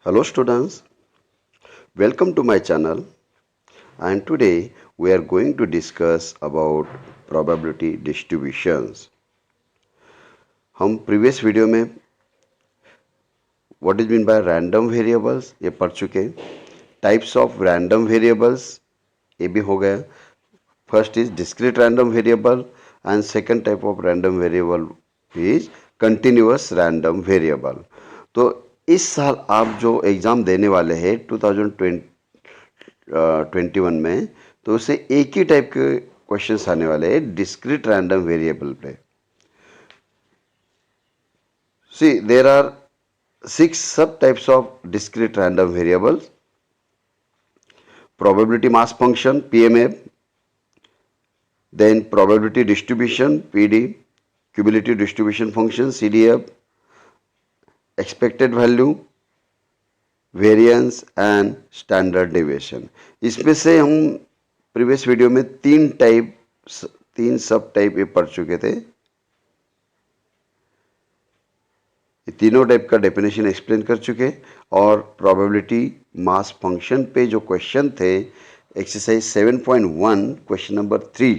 Hello students, welcome to my channel and today we are going to discuss about probability distributions. हम previous video में what is mean by random variables ये पढ़ चुके हैं. Types of random variables ये भी हो गया. First is discrete random variable and second type of random variable is continuous random variable. तो इस साल आप जो एग्ज़ाम देने वाले हैं 2021 में, तो उससे एक ही टाइप के क्वेश्चंस आने वाले हैं डिस्क्रीट रैंडम वेरिएबल पे. सी देर आर 6 सब types of discrete random variables. probability mass function PMF, then probability distribution PD, cumulative distribution function CDF, expected value, variance and standard deviation. इसमें से हम प्रीवियस वीडियो में तीन सब टाइप ये पढ़ चुके थे. ये तीनों टाइप का डेफिनेशन एक्सप्लेन कर चुके और प्रोबेबिलिटी मास फंक्शन पे जो क्वेश्चन थे एक्सरसाइज 7.1 क्वेश्चन नंबर 3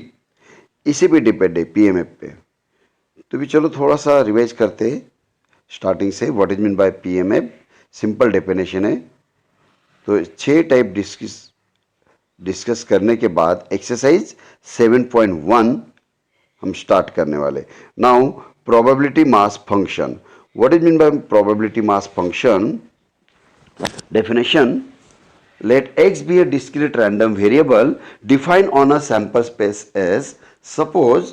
इसी पे डिपेंड है पीएमएफ पे. तो भी चलो थोड़ा सा रिवाइज करते हैं स्टार्टिंग से. What is mean bye PMF? Simple definition है. तो 6 टाइप डिस्कस करने के बाद एक्सरसाइज 7.1 हम स्टार्ट करने वाले. Now probability mass function. What is mean bye probability mass function? Definition: let x be a discrete random variable defined on a sample space as, suppose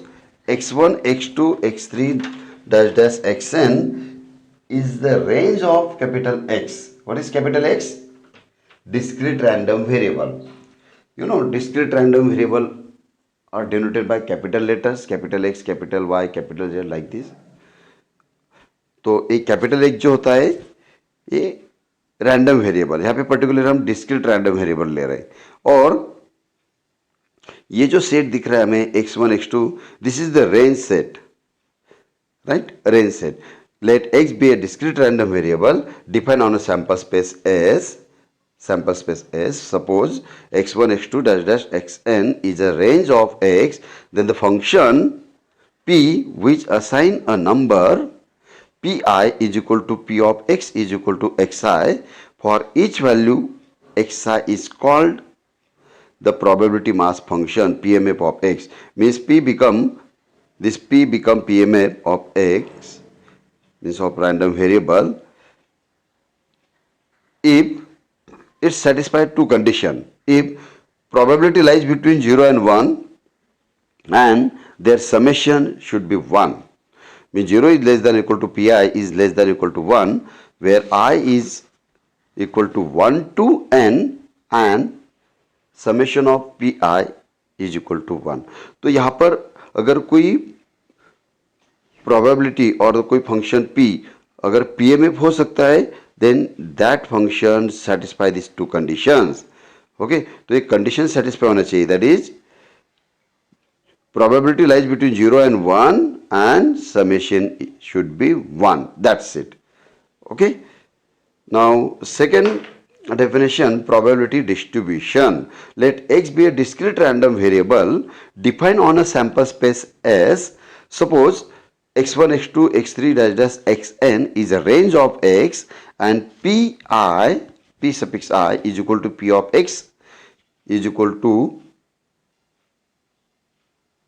x1 x2 x3 dash dash xn is the range of capital X. What is capital X? Discrete random variable. You know, discrete random variable are denoted by capital letters, capital X, capital Y, capital Z, like this. तो एक capital X जो होता है ये random variable, यहाँ पे particular हम discrete random variable ले रहे हैं. और ये जो सेट दिख रहा है हमें x1 x2, this is the range set, right? Range set. Let x be a discrete random variable defined on a sample space S. Suppose x1 x2 dash dash xn is a range of x, then the function p which assign a number pi is equal to p of x is equal to xi. For each value xi is called the probability mass function PMF of x. Means p become PMF of x, means of random variable, if it satisfies two conditions. If probability lies between 0 and 1 and their summation should be 1. Means 0 is less than or equal to pi is less than or equal to 1, where I is equal to 1 to n and summation of pi is equal to 1. तो यहाँ पर अगर कोई probability और कोई function p अगर PMF हो सकता है, then that function satisfy this two conditions. Okay, तो एक कंडीशन सेटिस्फाई होना चाहिए, that is probability lies between 0 and 1 and summation should be 1. That's it. Okay. Now second definition, probability distribution. Let x be a discrete random variable defined on a sample space S. Suppose x1 x2 x3 dash dash xn is a range of x and p suffix I is equal to p of x is equal to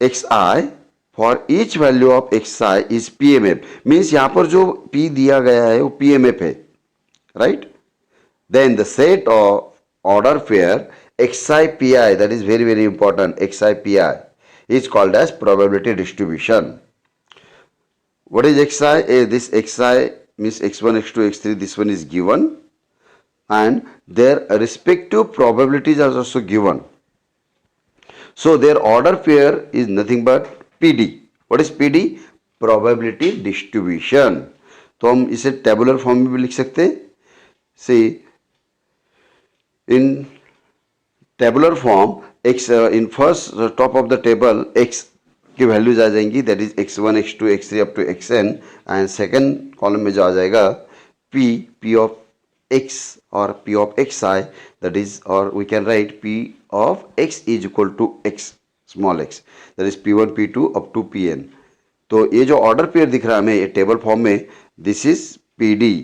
xi. For each value of xi is PMF. Means यहाँ पर जो p दिया गया है वो PMF है, right? Then the set of order pair xi pi, that is very very important, xi pi is called as probability distribution. What is xi? This xi means x1 x2 x3, this one is given and their respective probabilities are also given. So their order pair is nothing but PD. What is PD? Probability distribution. तो हम इसे tabular form में भी लिख सकते हैं. See, in tabular form, x in first top of the table x की values आ जाएंगी, that is x1 x2 x3 up to xn, and second column में जो आ जाएगा p of x or p of xi, that is, or we can write p of x is equal to x small x, that is p1 p2 up to pn. तो ये जो order pair दिख रहा है हमें ये table form में, this is PD.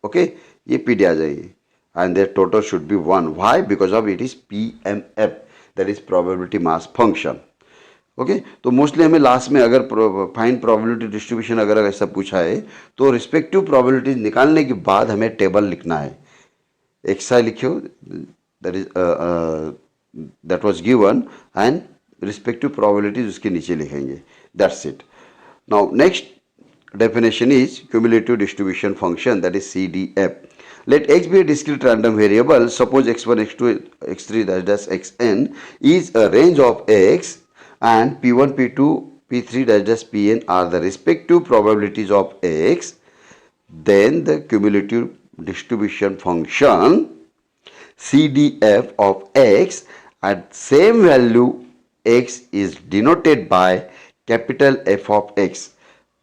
Okay, ये पीडी आ जाएगी and their total should be 1. Why? Because of it is PMF, that is probability mass function. Okay, तो मोस्टली हमें लास्ट में अगर फाइंड प्रोबेबिलिटी डिस्ट्रीब्यूशन अगर ऐसा पूछा है तो रिस्पेक्टिव प्रोबेबिलिटीज निकालने के बाद हमें टेबल लिखना है. एक्स आई लिखियो, that is that was given, and respective probabilities उसके नीचे लिखेंगे. That's it. Now next definition is cumulative distribution function, that is CDF. Let x be a discrete random variable. Suppose x1, x2, x3 dash xn is a range of x, and p1, p2, p3 dash pn are the respective probabilities of x. Then the cumulative distribution function CDF of x at same value x is denoted by capital F of x.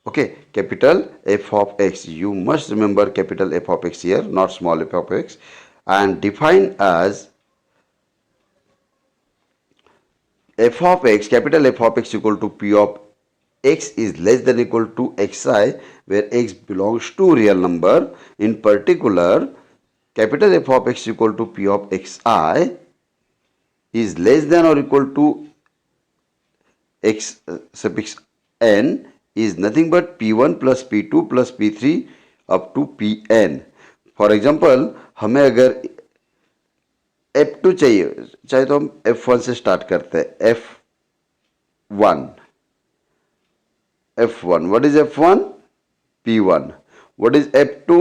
Okay, capital F of x. You must remember capital F of x here, not small f of x, and defined as f of x, capital F of x equal to p of x is less than equal to xi, where x belongs to real number. In particular, capital F of x equal to p of xi is less than or equal to x suffix n is nothing but p1 plus p2 plus p3 up to pn. For example हमें अगर f2 चाहिए तो हम f1 से start करते हैं. f1, what is f1? p1. what is f2?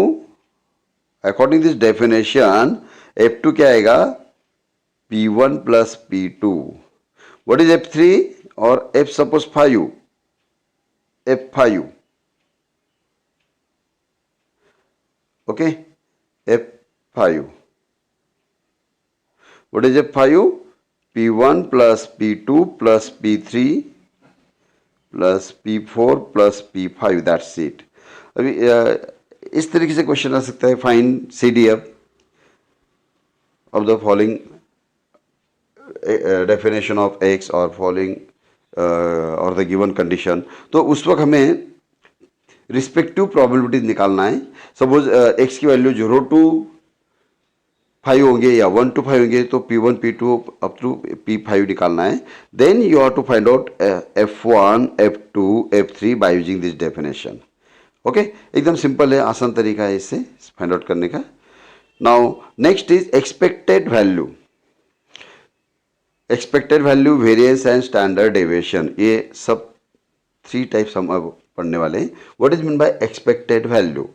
According this definition f2 क्या आएगा? p1 plus p2. what is f3? और f suppose 5, f5. okay, f5. what is f5? p1 plus p2 plus p3 plus p4 plus p5. that's it. अभी इस तरीके से question आ सकता है. Find CDF of the following definition of x or following और the given condition. तो उस वक्त हमें रिस्पेक्टिव प्रोबेबिलिटीज निकालना है. सपोज x की वैल्यू 0 to 5 होंगे या 1 to 5 होंगे, तो p1 p2 up to p5 निकालना है. Then you have to find out f1 f2 f3 by using this definition. Okay, एकदम सिंपल है, आसान तरीका है इससे फाइंड आउट करने का. Now next is expected value. Expected value, variance and standard deviation, ये सब 3 टाइप्स हम अब पढ़ने वाले हैं. What is mean by expected value?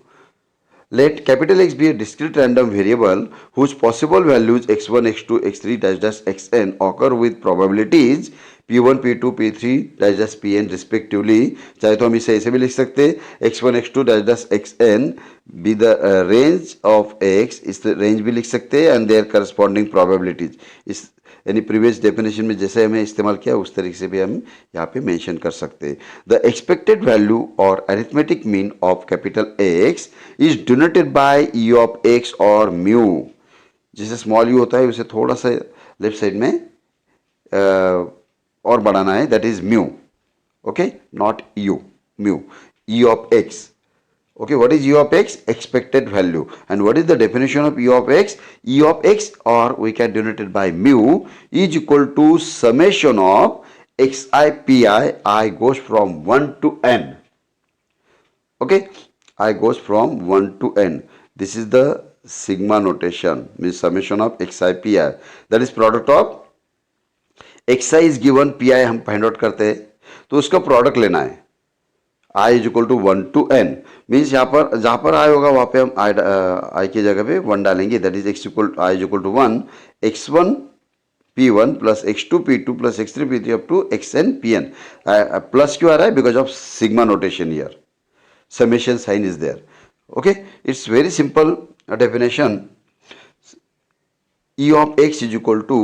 Let capital X be a discrete random variable whose possible values x1, x2, x3 dash xn occur with probabilities p1, p2, p3 dash pn respectively. चाहे तो हम इसे ऐसे भी लिख सकते हैं, x1, x2 dash xn be the range of x, इस रेंज भी लिख सकते हैं, and their corresponding probabilities. इस यानी प्रीवियस डेफिनेशन में जैसे हमें इस्तेमाल किया उस तरीके से भी हम यहाँ पे मेंशन कर सकते हैं. द एक्सपेक्टेड वैल्यू और arithmetic mean of capital x is denoted by E of x और म्यू. जैसे स्मॉल यू होता है उसे थोड़ा सा लेफ्ट साइड में और बढ़ाना है, that is mu. Okay, not you, mu, E of x. Okay, what is E of x? Expected value. And what is the definition of E of x? E of x, or we can denote it by mu, is equal to summation of xi pi. I goes from 1 to n. Okay, I goes from 1 to n. This is the sigma notation, means summation of xi pi. That is product of xi is given, pi हम find out करते हैं, तो उसका product लेना है. I is equal to 1 to n. Means यहाँ पर जहाँ पर आई होगा वहाँ पे हम आई की जगह पे 1 डालेंगे. That is x equal i is equal to 1, x1 p1 plus x2 p2 plus x3 p3 up to xn pn. Plus क्यों आ रहा है? Because of sigma notation here, summation sign is there. Okay, it's very simple definition. E of x is equal to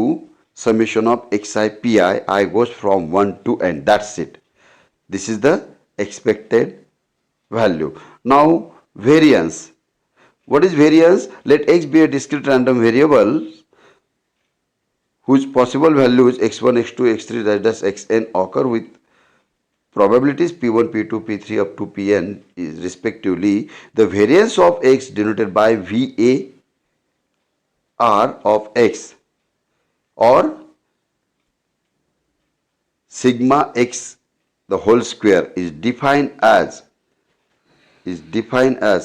summation of xi pi. I goes from 1 to n. That's it. This is the expected value. Now variance. What is variance? Let x be a discrete random variable whose possible values x1, x2, x3 dash xn occur with probabilities p1, p2, p3 up to pn is respectively. The variance of x denoted by VA R of x or sigma x the whole square is defined as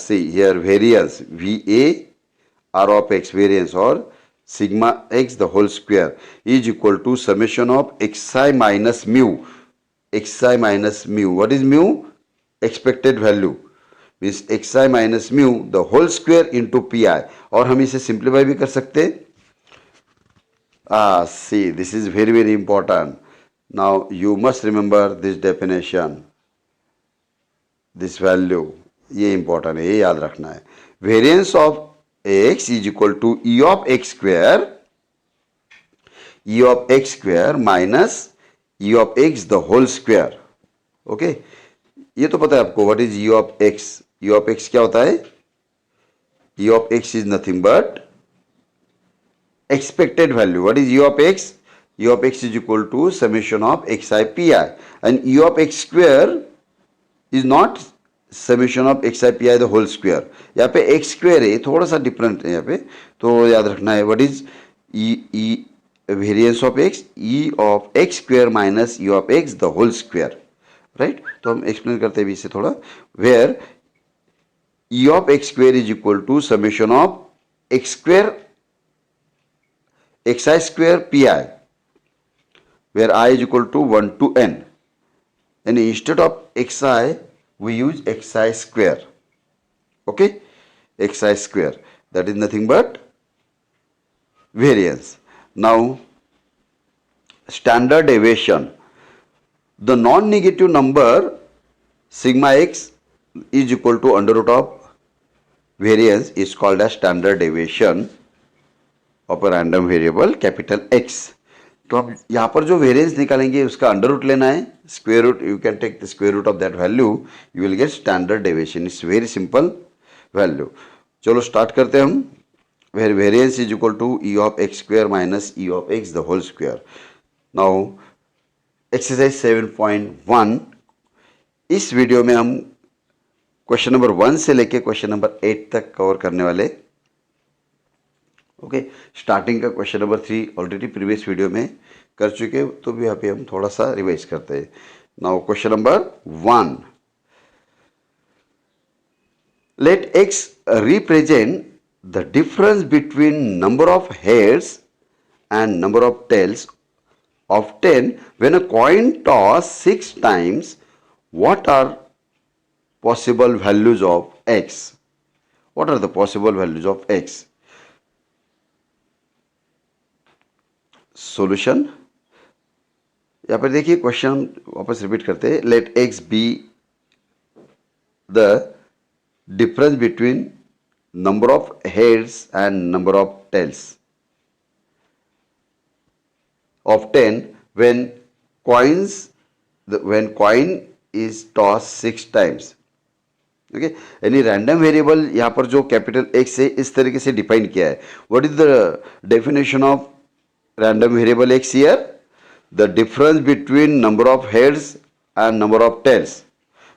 see here variance VA R of x variance or sigma x the whole square is equal to summation of xi minus mu. What is mu? Expected value means xi minus mu the whole square into pi. और हम इसे simplify भी कर सकते हैं. See, this is very very important. Now you must remember this definition, this value. ये important है, ये याद रखना है. Variance of x is equal to e of x square minus e of x the whole square. Okay? ये तो पता है आपको. What is e of x? e of x क्या होता है? e of x is nothing but expected value. What is e of x? e of x is equal to summation of xi pi, and e of x square is not summation of xi pi the whole square. यहाँ पे x square है, थोड़ा सा different है यहाँ पे, तो याद रखना है. What is e variance of x? e of x square minus e of x the whole square. Right? तो हम explain करते हैं इसे थोड़ा. Where e of x square is equal to summation of x square xi square pi, where I is equal to 1 to n, and instead of xi we use xi square. Okay, xi square, that is nothing but variance. Now standard deviation, the non-negative number sigma x is equal to under root of variance is called as standard deviation of a random variable capital X. तो हम यहाँ पर जो variance निकालेंगे उसका under root लेना है, square root. You can take the square root of that value, you will get standard deviation. It's very simple value. चलो स्टार्ट करते हैं हम. Where variance is equal to E of x square minus E of x the whole square. Now exercise 7.1. इस video में हम question number 1 से लेके question number 8 तक कवर करने वाले. ओके, स्टार्टिंग का question number 3 already previous video में कर चुके, तो भी यहाँ पे हम थोड़ा सा रिवाइज करते हैं. Now question number 1. Let x represent the difference between number of heads and number of tails of 10 when a coin toss 6 times. What are possible values of x? What are the possible values of x? Solution. यहाँ पर देखिए question वापस repeat करते हैं. Let x be the difference between number of heads and number of tails of 10 when coin is tossed 6 times. Okay, यानी random variable यहाँ पर जो कैपिटल एक्स है इस तरीके से डिफाइन किया है. What is the definition of random variable x here? The difference between number of heads and number of tails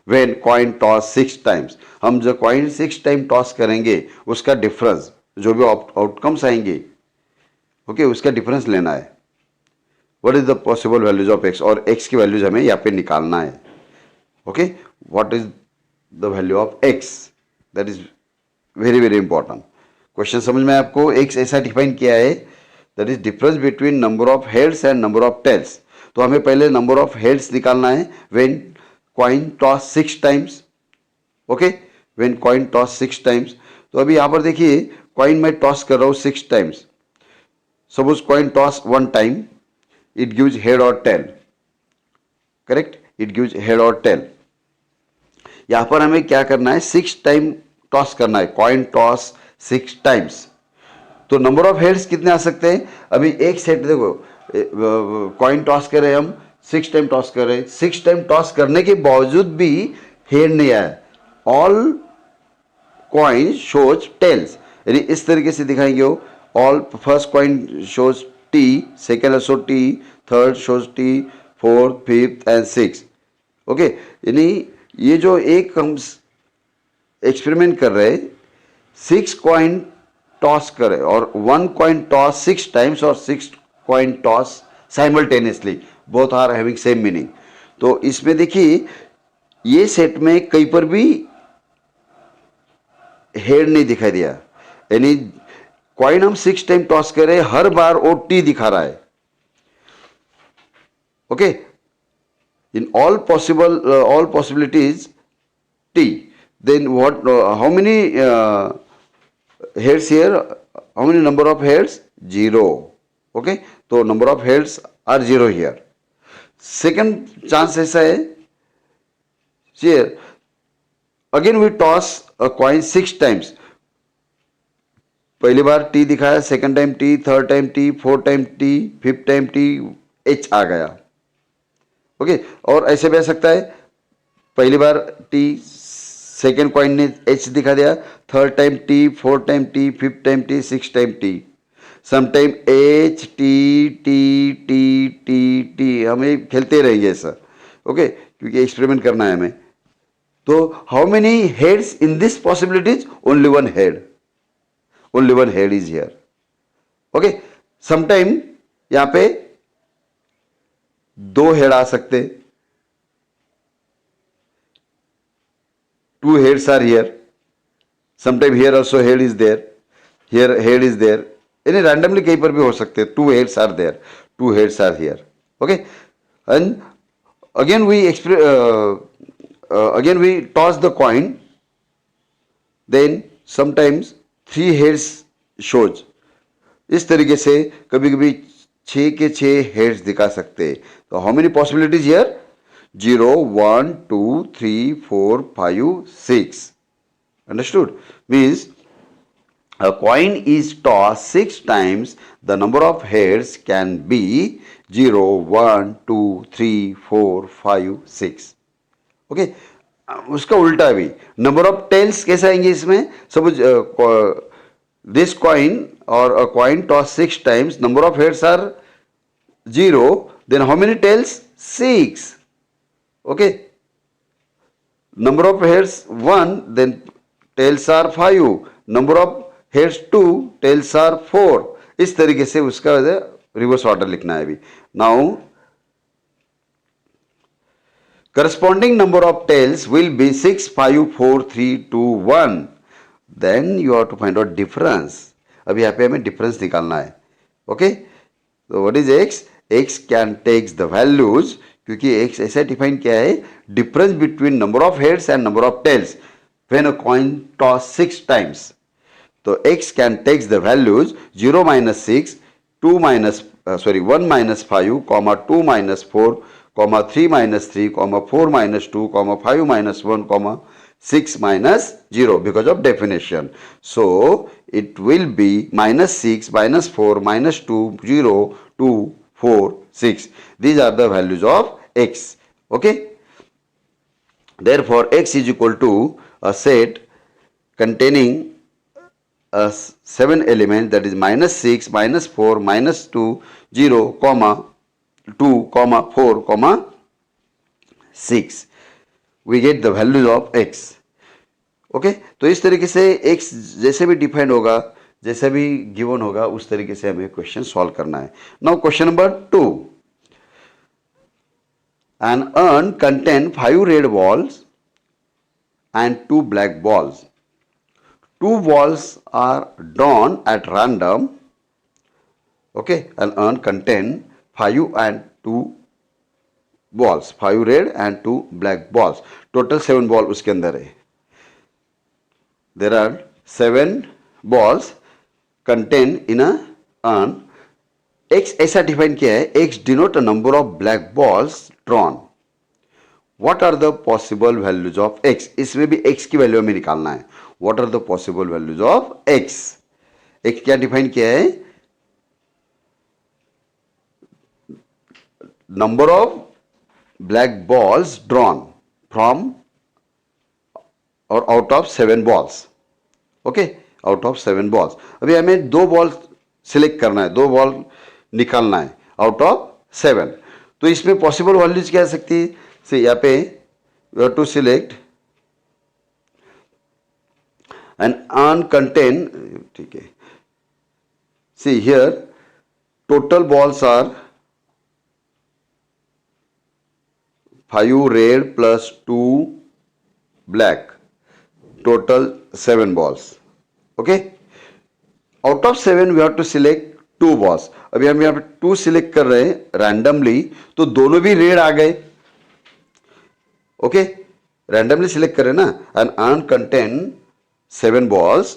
when coin toss 6 times. हम जो कॉइन 6 टाइम टॉस करेंगे उसका डिफरेंस, जो भी आउटकम्स आएंगे, ओके, उसका डिफरेंस लेना है. What is the possible values of x? और x की वैल्यूज हमें यहाँ पे निकालना है. Okay, what is the value of x? That is very very important. Question समझ में आपको? x ऐसा डिफाइन किया है, that is difference between number of heads and number of tails. तो हमें पहले number of heads निकालना है when coin toss 6 times. Okay, when coin toss 6 times. तो अभी यहाँ पर देखिए coin मैं toss कर रहा हूँ 6 times. Suppose coin toss 1 time, it gives head or tail. Correct? It gives head or tail. यहां पर हमें क्या करना है? 6 टाइम टॉस करना है. Coin toss 6 times. तो नंबर ऑफ हेड्स कितने आ सकते हैं? अभी एक सेट देखो, कॉइन टॉस कर रहे हैं हम, 6 टाइम टॉस कर रहे हैं. 6 टाइम टॉस करने के बावजूद भी हेड नहीं आया. ऑल कॉइन शोज टेल्स, यानी इस तरीके से दिखाएंगे वो, all first coin shows T, second show T, third shows T, fourth, fifth and six. Okay, यानी ये जो एक हम एक्सपेरिमेंट कर रहे हैं, 6 कॉइन टॉस करें और 1 कॉइन टॉस 6 टाइम्स और 6 coin toss simultaneously, both are having same meaning. तो इसमें देखिए ये सेट में कहीं पर भी हेड नहीं दिखाई दिया, यानी कॉइन हम 6 टाइम टॉस कर रहे हैं, हर बार वो टी दिखा रहा है। Okay, in all possibilities T, then what how many heads here, how many number of heads, 0. Okay, so number of heads are 0 here. Second chance ऐसा है, here again we toss a coin 6 times, पहली बार T दिखाया, second time T, third time T, fourth time T, fifth time T, H आ गया। Okay, और ऐसे भी आ सकता है, पहली बार टी, सेकेंड कॉइन ने एच दिखा दिया, third time T, fourth time T, fifth time T, six time T, sometime H T T T T T, हमें खेलते रहेंगे ऐसा। ओके, क्योंकि एक्सपेरिमेंट करना है हमें। तो how many heads in this possibilities, only one head, only one head is here. Okay, sometime यहां पे 2 हेड आ सकते, 2 heads are here, sometime here also head is there, here head is there, यानी randomly कहीं पर भी हो सकते हैं, 2 heads are there, 2 heads are here. Okay, and again again we toss the coin, then sometimes 3 heads shows, इस तरीके से कभी कभी 6 के 6 heads दिखा सकते हैं। तो how many possibilities here, 0, 1, 2, 3, 4, 5, 6. Understood? Means a coin is tossed 6 times, the number of heads can be 0, 1, 2, 3, 4, 5, 6. Okay? उसका उल्टा भी, नंबर ऑफ टेल्स कैसे आएंगे इसमें, suppose this coin or a coin tossed 6 times, number of heads are 0, then how many tails, 6. Okay, number of heads 1, then tails are 5, number of heads 2, tails are 4. इस तरीके से उसका reverse order लिखना है अभी। Now corresponding number of tails will be 6, 5, 4, 3, 2, 1. Then you have to find out difference. अभी यहाँ पे हमें difference निकालना है। Okay, so what is x? x can takes the values, क्योंकि x ऐसा डिफाइन किया है, difference between number of heads and number of tails when a coin toss 6 times. तो x can takes the values 0 minus 6, 2 minus 1 minus 5, 2 minus 4, 3 minus 3, 4 minus 2, 5 minus 1, 6 minus 0 because of definition. So it will be minus 6, minus 4, minus 2, 0, 2, 4, 6. These are the values of x. Okay. Therefore, x is equal to a set containing 7 elements, that is minus 6, minus 4, minus 2, 0, 2, 4, 6. We get the values of x. Okay, तो इस तरीके से x जैसे भी defined होगा, जैसे भी given होगा, उस तरीके से हमें क्वेश्चन सॉल्व करना है। Now question number 2, an urn contain 5 red balls and 2 black balls. 2 balls are drawn at random. Okay, an urn contain 5 and 2 balls, 5 red and 2 black balls. Total 7 ball उसके अंदर है। There are 7 balls contained in a urn. X ऐसा define किया है, X denote a number of black balls drawn. What are the possible values of X? इसमें भी X की value हमें निकालना है। What are the possible values of X? X क्या डिफाइन किया है, number of black balls drawn from or out of 7 balls. Okay, out of 7 balls. अभी हमें 2 बॉल सिलेक्ट करना है, 2 बॉल निकालना है आउट ऑफ 7। तो इसमें पॉसिबल वैल्यूज क्या आ सकती है? से यहाँ पे you have to select an uncertain, ठीक है, see here total balls are 5 red plus 2 black, total 7 balls. Okay, out of 7 we have to select 2 balls. अभी हम यहाँ पे 2 सिलेक्ट कर रहे हैं रैंडमली, तो दोनों भी रेड आ गए। ओके, रैंडमली सिलेक्ट कर रहे हैं ना, and अनकंटेन 7 balls,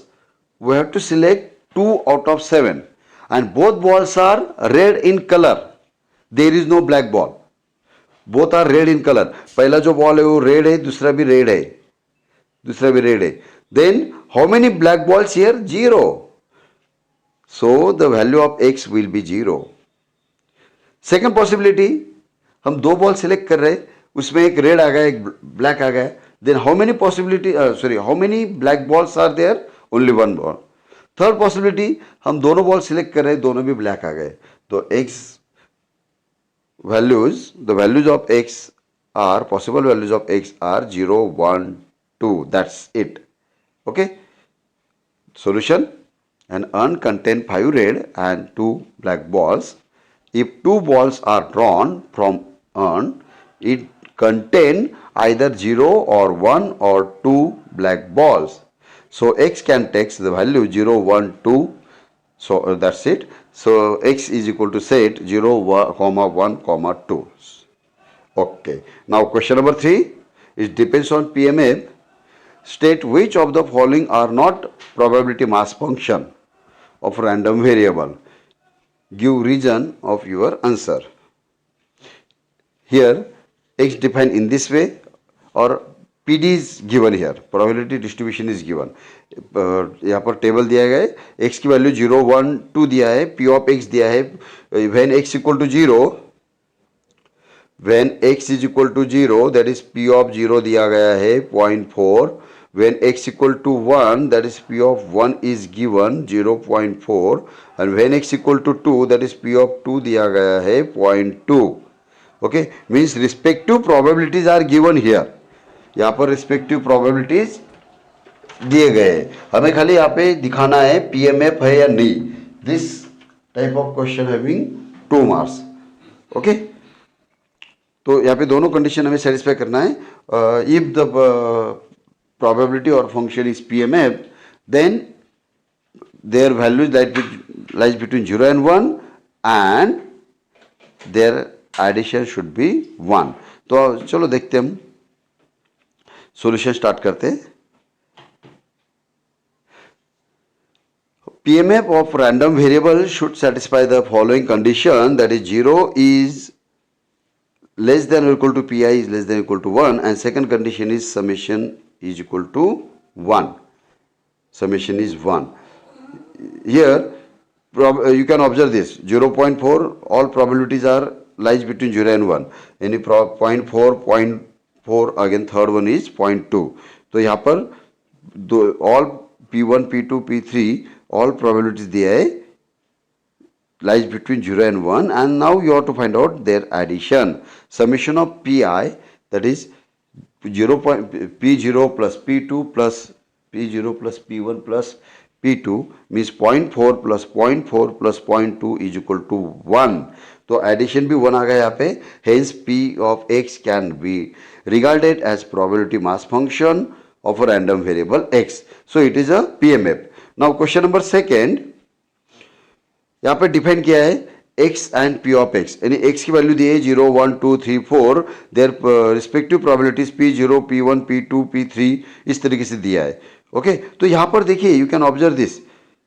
we have to select 2 out of 7 and both balls are red in color, there is no black ball, both are red in colour. पहला जो बॉल है वो रेड है, दूसरा भी रेड है, दूसरा भी रेड है। Then how many black balls here? 0, so the value of x will be 0। Second possibility, हम 2 बॉल सिलेक्ट कर रहे हैं, उसमें एक रेड आ गया, एक ब्लैक आ गया। Then how many possibility, sorry, how many black balls are there? Only 1 ball. Third possibility, हम दोनों बॉल सिलेक्ट कर रहे हैं, दोनों भी ब्लैक आ गए, तो x values, the values of x are, possible values of x are 0, 1, 2, that's it. Okay, solution: an urn contain 5 red and 2 black balls. If 2 balls are drawn from urn, it contain either 0 or 1 or 2 black balls. So x can take the value 0, 1, 2. So that's it. So x is equal to set 0, 1, 2. Okay. Now question number 3. It depends on PMF. State which of the following are not probability mass function of random variable. Give reason of your answer. Here x defined in this way, or PD is given here, probability distribution is given. यहाँ पर table दिया गया है, x की value 0, 1, 2 दिया है, P of x दिया है, when x equal to 0, when x is equal to 0, that is P of 0 दिया गया है 0.4, when x equal to 1, that is P of 1 is given 0.4, and when x equal to 2, that is P of 2 दिया गया है 0.2. Okay, means respective probabilities are given here. यहाँ पर respective probabilities दिए गए हैं, हमें खाली यहाँ पे दिखाना है पीएमएफ है या नहीं। This type of question having 2 marks. Okay, तो यहाँ पे दोनों कंडीशन हमें सेटिस्फाई करना है। इफ द प्रोबेबिलिटी और function is PMF, then their value lies between 0 and 1 and their addition should be 1। तो चलो देखते हैं, हम सॉल्यूशन स्टार्ट करते हैं। PMF of random variable should satisfy the following condition, that is 0 is less than or equal to pi is less than or equal to 1, and second condition is summation is equal to 1. Summation is 1. Here you can observe this 0.4, all probabilities are lies between 0 and 1. Any 0.4, 0.4, again third one is 0.2. तो यहाँ पर all P1, P2, P3 all probabilities दिया है lies between 0 and 1, and now you have to find out their addition. Summation of Pi, that is P0 plus P2 plus P0 plus P1 plus P2 means 0.4 plus 0.4 plus 0.2 is equal to 1. तो addition भी 1 आ गया यहाँ पे, hence P of x can be regarded as probability mass function of a random variable x. So it is a PMF. Now question number 2, यहाँ पे define किया है x and P of x, यानी x की value दी है 0, 1, 2, 3, 4, their respective probabilities P0, P1, P2, P3 इस तरीके से दिया है। ओके, तो यहाँ पर देखिए यू कैन ऑब्जर्व दिस,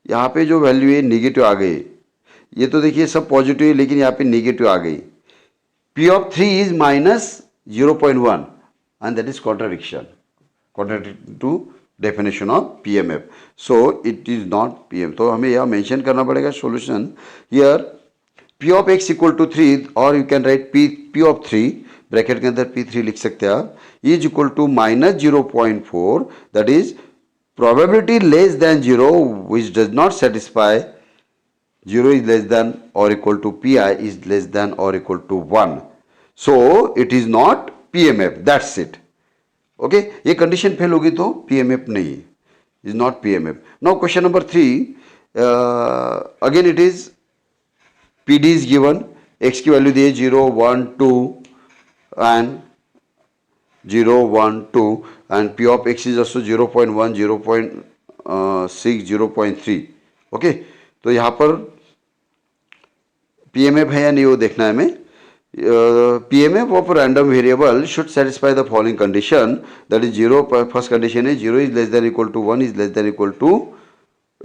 यहाँ पे जो वैल्यू है निगेटिव आ गई, ये तो देखिए सब पॉजिटिव है लेकिन यहाँ पे निगेटिव आ गई। P of 3 is minus 0.1 and that is contradiction to definition of PMF. So it is not PM. तो हमें यह मेंशन करना पड़ेगा solution here P of x equal to 3, or you can write P of 3 bracket के अंदर P3 लिख सकते हैं आप, is equal to minus 0.4, that is probability less than 0 which does not satisfy 0 is less than or equal to pi is less than or equal to 1. So it is not PMF. That's it. Okay, ये condition fail होगी तो PMF नहीं है, is not PMF. Now question number 3, again it is PD is given, x की value दी है 0 1 2 and 0 1 2 and P of x is also 0.1 0.6 0.3. Okay, तो यहाँ पर PMF है या नहीं वो देखना है हमें. PMF of random variable should satisfy the following condition, that is 0. First condition है 0 is less than equal to 1 is less than equal to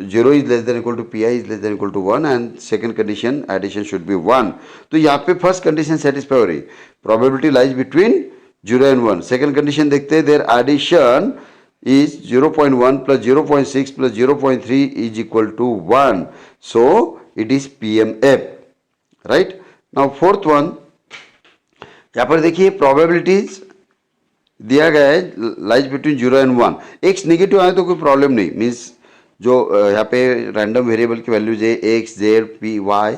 0 is less than equal to pi is less than equal to 1 and second condition addition should be 1. तो यहाँ पे first condition satisfy हो रही, probability lies between 0 and 1. Second condition देखते हैं, their addition is 0.1 plus 0.6 plus 0.3 is equal to 1. So it is PMF. Right? Now fourth one, यहाँ पर देखिए प्रोबेबिलिटीज दिया गया है lies between 0 and 1. X negative आए तो कोई प्रॉब्लम नहीं, मीन्स जो यहाँ पे रैंडम वेरिएबल की वैल्यूज है x z p y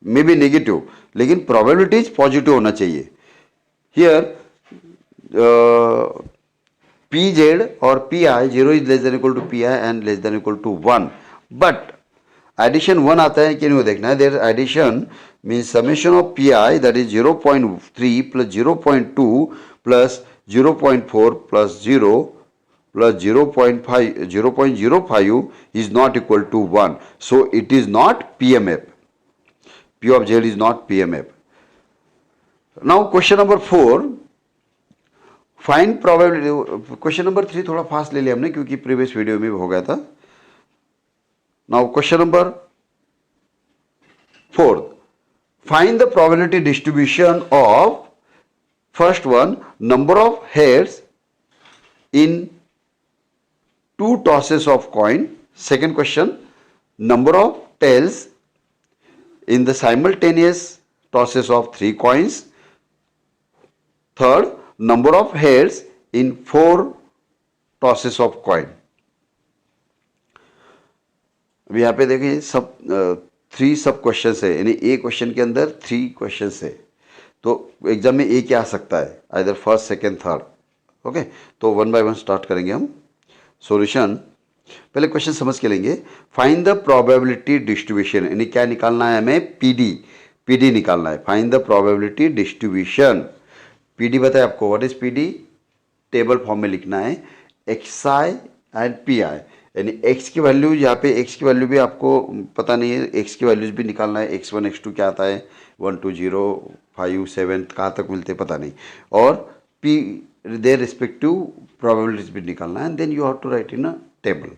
may be negative, लेकिन प्रोबेबिलिटीज पॉजिटिव होना चाहिए. हियर पी जेड और p i 0 is less than equal to p i and less than equal to 1, but addition 1 आता है कि नहीं वो देखना है. Their addition means summation of pi, that is 0.3 plus 0.2 plus 0.4 plus 0 plus 0.5 0.05 is not equal to 1. So it is not PMF. P of Z is not PMF. Now question number 4, find probability. Question number 3 थोड़ा fast ले लिया हमने क्योंकि previous video में हो गया था. Now question number 4, find the probability distribution of first one, number of heads in 2 tosses of coin. Second question, number of tails in the simultaneous tosses of 3 coins. Third, number of heads in 4 tosses of coin. अब यहाँ पे देखिए सब 3 सब question है, यानी ए question के अंदर 3 क्वेश्चन है. तो एग्जाम में ए क्या आ सकता है, either first second third. Okay, तो 1 बाय 1 स्टार्ट करेंगे हम. सॉल्यूशन पहले क्वेश्चन समझ के लेंगे. फाइंड द प्रोबेबिलिटी डिस्ट्रीब्यूशन, यानी क्या निकालना है हमें, पीडी निकालना है. Find the probability distribution. PD बताए आपको, what is PD, table form में लिखना है एक्सआई एंड पीआई, यानी x की वैल्यू, यहाँ पे x की वैल्यू भी आपको पता नहीं है, x की वैल्यूज भी निकालना है. x1 x2 क्या आता है, 1 2 0 5 7 कहाँ तक मिलते पता नहीं, और p देयर रिस्पेक्टिव प्रोबेबिलिटीज भी निकालना है. And then you have to write in a table.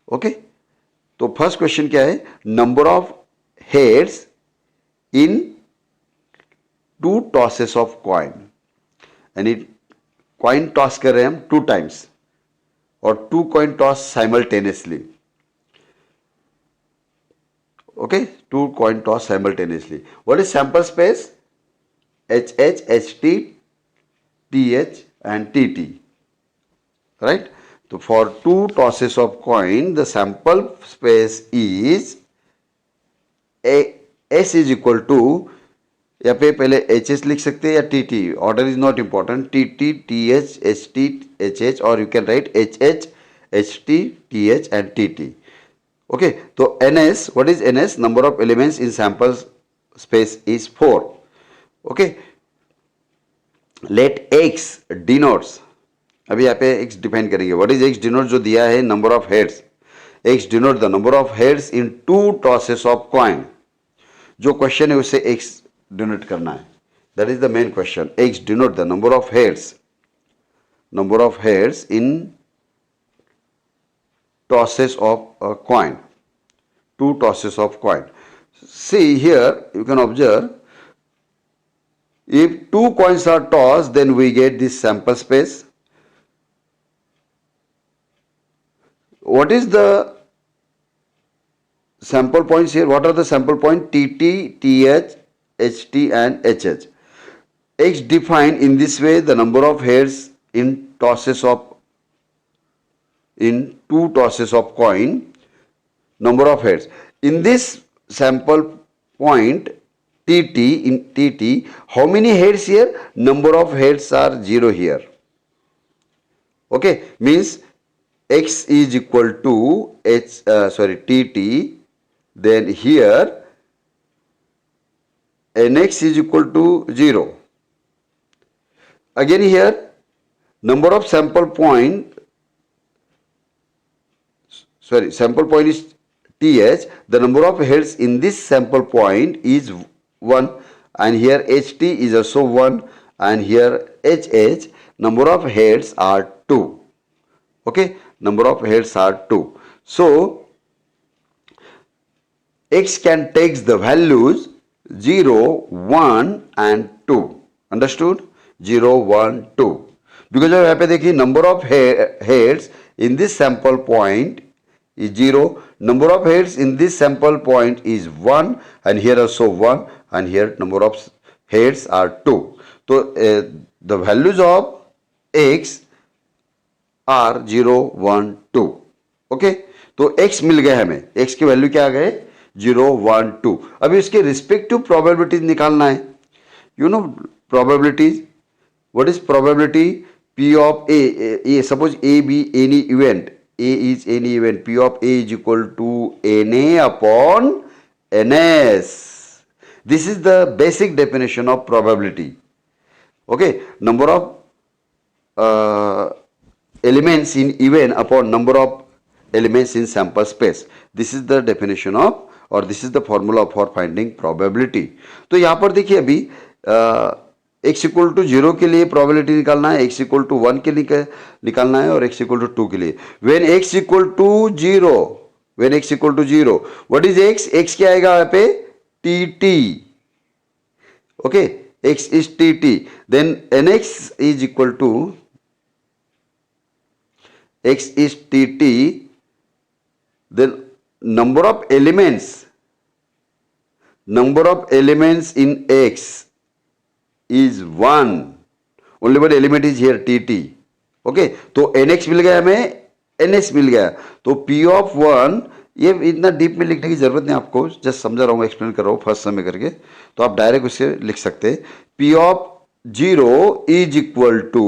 Okay, तो फर्स्ट क्वेश्चन क्या है, number of heads in 2 tosses of coin, यानी कॉइन टॉस कर रहे हैं हम 2 times or 2 coin toss simultaneously. Okay, 2 coin toss simultaneously. What is sample space? HH, HT, TH and TT. Right? So for 2 tosses of coin, the sample space is S is equal to, या पे पहले H S लिख सकते हैं या T T, order is not important, T T T H H T H H, और you can write H H H T T H and T T. Okay, तो N S, what is N S, number of elements in sample space is 4. Okay, let X denotes, अभी यहाँ पे X define करेंगे. What is X denote, जो दिया है number of heads, X denote the number of heads in 2 tosses of coin. जो question है उससे एक्स डिनोट करना है, that is the main question. X denote the number of heads in tosses of a coin, 2 tosses of coin. See here, you can observe, if 2 coins are tossed, then we get this sample space. What is the sample points here? What are the sample points? TT, TH, HT and HH. X defined in this way the number of heads in tosses of in 2 tosses of coin, number of heads. In this sample point TT, how many heads here? Number of heads are 0 here. Okay, means x is equal to TT, then here nx is equal to 0. Again here, number of sample point is th, the number of heads in this sample point is 1, and here ht is also 1, and here hh, number of heads are 2. Okay, number of heads are 2. So x can take the values 0, 1 and 2. Understood? 0, 1, 2. Because अब यहाँ पे देखिए number of heads in this sample point is 0. Number of heads in this sample point is 1, and here also 1, and here number of heads are 2. So the values of x are 0, 1, 2. Okay, तो x मिल गया हमें. x की value क्या आ गए? 0, 1, 2. अभी इसके respective probabilities निकालना है. You know probabilities. What is probability? P of A, suppose A be any event, A is any event, P of A is equal to NA upon NS. This is the basic definition of probability. Okay, number of elements in event upon number of elements in sample space. This is the definition of, or this is the formula for finding probability. तो यहाँ पर देखिए अभी x equal to 0 के लिए probability निकालना है, x equal to 1 के लिए निकालना है, और x इक्वल टू 2 के लिए. When x equal to 0, when x equal to 0, what is x? x क्या आएगा यहाँ पे? tt. Okay, x is tt. Then nx is equal to, x is tt, then number of elements in x is 1. only one element is here tt. okay, तो nx मिल गया हमें, ns मिल गया. तो p of 1, ये इतना deep में लिखने की जरूरत नहीं आपको, जस्ट समझा रहा हूँ, एक्सप्लेन कर रहा हूँ फर्स्ट समय करके. तो आप डायरेक्ट उसे लिख सकते हैं. p of 0 is equal to,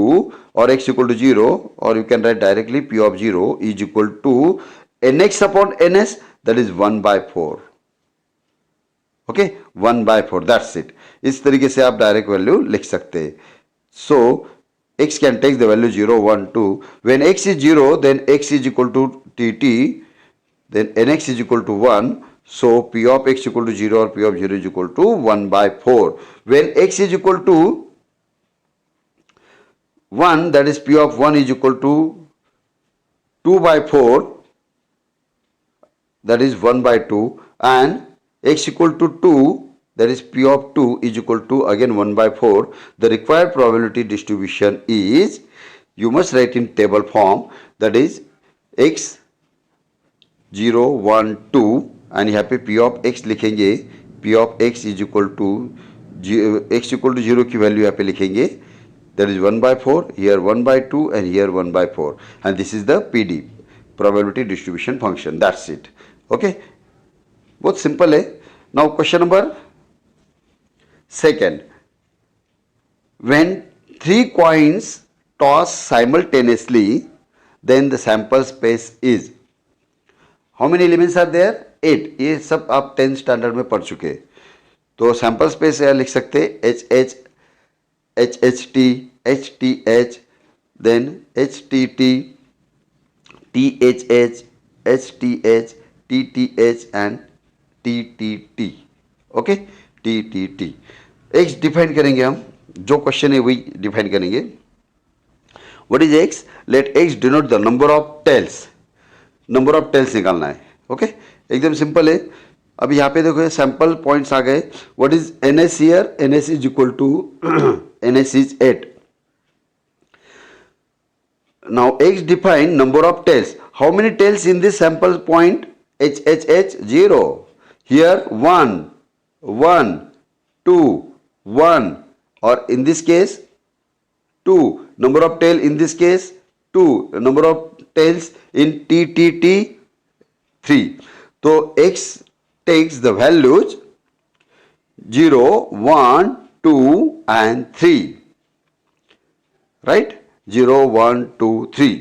or x equal to 0, or you can write directly p of 0 is equal to nx upon ns, that is 1 by 4. Okay, 1 by 4, that's it. इस तरीके से आप डायरेक्ट वैल्यू लिख सकते हैं. So x can take the value 0, 1, 2. When x is 0, then x is equal to tt, then nx is equal to 1. so p of x equal to 0 और p of 0 is equal to 1 by 4. When x is equal to 1, that is p of 1 is equal to 2 by 4, that is 1 by 2, and x equal to 2, that is p of 2 is equal to again 1 by 4. The required probability distribution is, you must write in table form, that is x 0, 1, 2, and यहाँ पे p of x लिखेंगे. p of x is equal to x equal to 0 की value यहाँ पे लिखेंगे, that is 1 by 4, here 1 by 2, and here 1 by 4, and this is the PD, probability distribution function. That's it. Okay, बहुत simple है. Now question number 2. When 3 coins toss simultaneously, then the sample space is, how many elements are there? 8. ये सब आप 10th standard में पढ़ चुके. तो sample space लिख सकते H H, H H T, H T H, then H T T, T H H, H T H, T T H and T T T. Okay, T T T. X define करेंगे हम, जो question है वही define करेंगे. What is x? Let x denote the number of tails. Number of tails निकालना है. Okay, एकदम simple है. अब यहाँ पे देखो सैंपल पॉइंट्स आ गए. What is N s here? N S is equal to n S is 8. Now x define number of tails. How many tails in this sample point? H H H 0. Here 1, 1, 2, 1, और in this case 2. number of tail in this case 2. number of tails in TTT3. तो x takes the values 0, 1, 2 and 3, right 0, 1, 2, 3.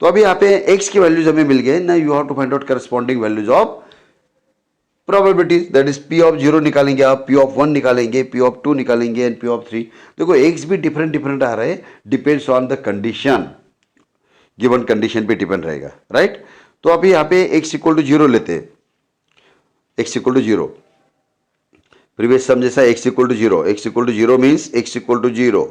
तो अभी यहाँ पे x की values हमें मिल गए ना. You have to find out corresponding values of probabilities. That is p of 0 निकालेंगे आप, p ऑफ 1 निकालेंगे, p ऑफ 2 निकालेंगे एंड p ऑफ 3. देखो x भी डिफरेंट डिफरेंट आ रहे हैं, depends on the condition. Given condition पे डिपेंड रहेगा, राइट. तो अभी यहाँ पे x इक्वल टू 0 लेते हैं. x equal to 0 previous sum जैसा x equal to 0. x equal to 0 means x equal to 0.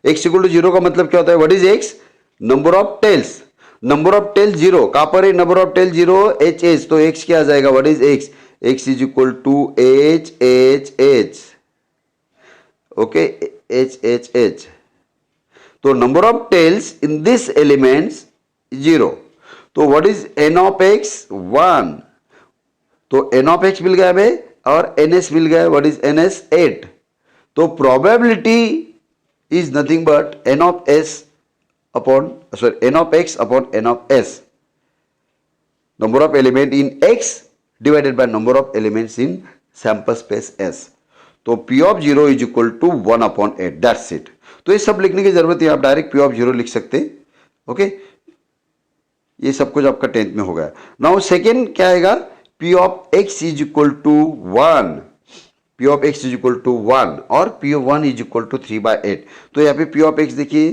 x equal to 0 का मतलब क्या होता है? What is x? Number of tails. Number of tail 0. कहां पर है number of tail 0? H H. तो x क्या आ जाएगा? What is x? x is equal to H H H. Okay, H H H. तो number of tails in this elements 0. तो what is n of x? 1. तो n of x मिल गया हमें और ns मिल गया. What is ns? 8. तो probability is nothing but n of s upon n of x upon n of s. Number of element in x divided by number of elements in sample space s. तो p of 0 is equal to 1 upon 8. That's it. तो ये सब लिखने की जरूरत है, आप direct p of 0 लिख सकते हैं. ओके, ये सब कुछ आपका 10th में हो गया. नाउ सेकेंड क्या आएगा? p of x is equal to 1. p of x is equal to 1 और p of 1 is equal to 3/8. तो यहाँ पे p of x देखिए,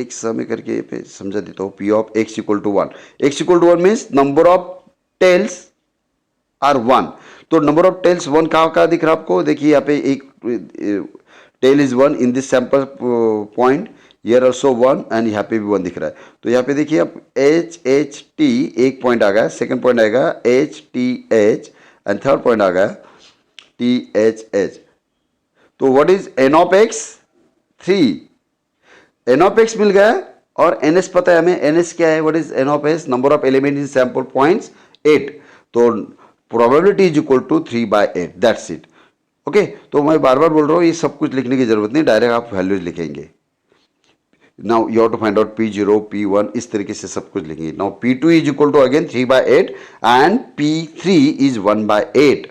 एक समय करके पे समझा देता हूँ. p of x equal to 1. x equal to 1 means number of tails are 1. तो नंबर ऑफ टेल्स 1 कहाँ दिख रहा है आपको? देखिए यहाँ पे एक tail is 1 in this sample point. Here also 1 and यहाँ पे भी 1 दिख रहा है. तो यहाँ पे देखिए आप एच एच टी एक पॉइंट आ गया, सेकेंड पॉइंट आएगा H T H and third point आ गया THH. तो what is n of x? 3. n of x मिल गया और ns पता है हमें. ns क्या है? What is n of s? Number of element in sample points 8. तो probability is equal to 3/8. That's it. Okay, तो मैं बार बार बोल रहा हूँ, ये सब कुछ लिखने की जरूरत नहीं, डायरेक्ट आप वैल्यूज लिखेंगे. Now you have to find out p0, p1, इस तरीके से सब कुछ लिखेंगे. Now p2 is equal to again 3/8 and p3 is 1/8.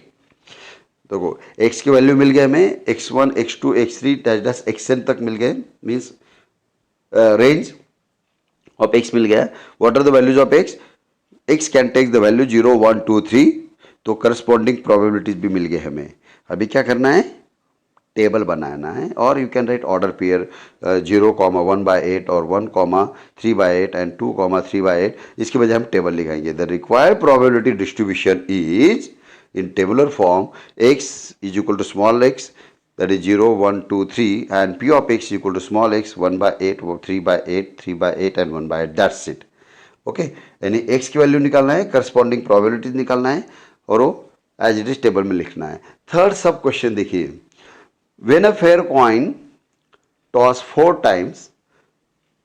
देखो x की वैल्यू मिल गया हमें, x1, x2, x3 dash xn तक मिल गए, मीन्स रेंज ऑफ x मिल गया. What are the values of x? x can take the value 0, 1, 2, 3. तो करस्पॉन्डिंग प्रोबेबिलिटीज भी मिल गए हमें. अभी क्या करना है? टेबल बनाना है. और you can right order pair 0, 1/8 और 1, 3/8 एंड 2, 3/8. इसके बजाय हम टेबल लिखाएंगे. The required probability distribution is in tabular form. X is equal to small x, that is 0, 1, 2, 3, and p of x is equal to small x 1/8, 3/8, 3/8 and 1/8. That's it. Okay, यानी x की value निकालना है, corresponding probability निकालना है और वो as it is table में लिखना है. थर्ड सब क्वेश्चन देखिए. When a fair coin toss 4 times,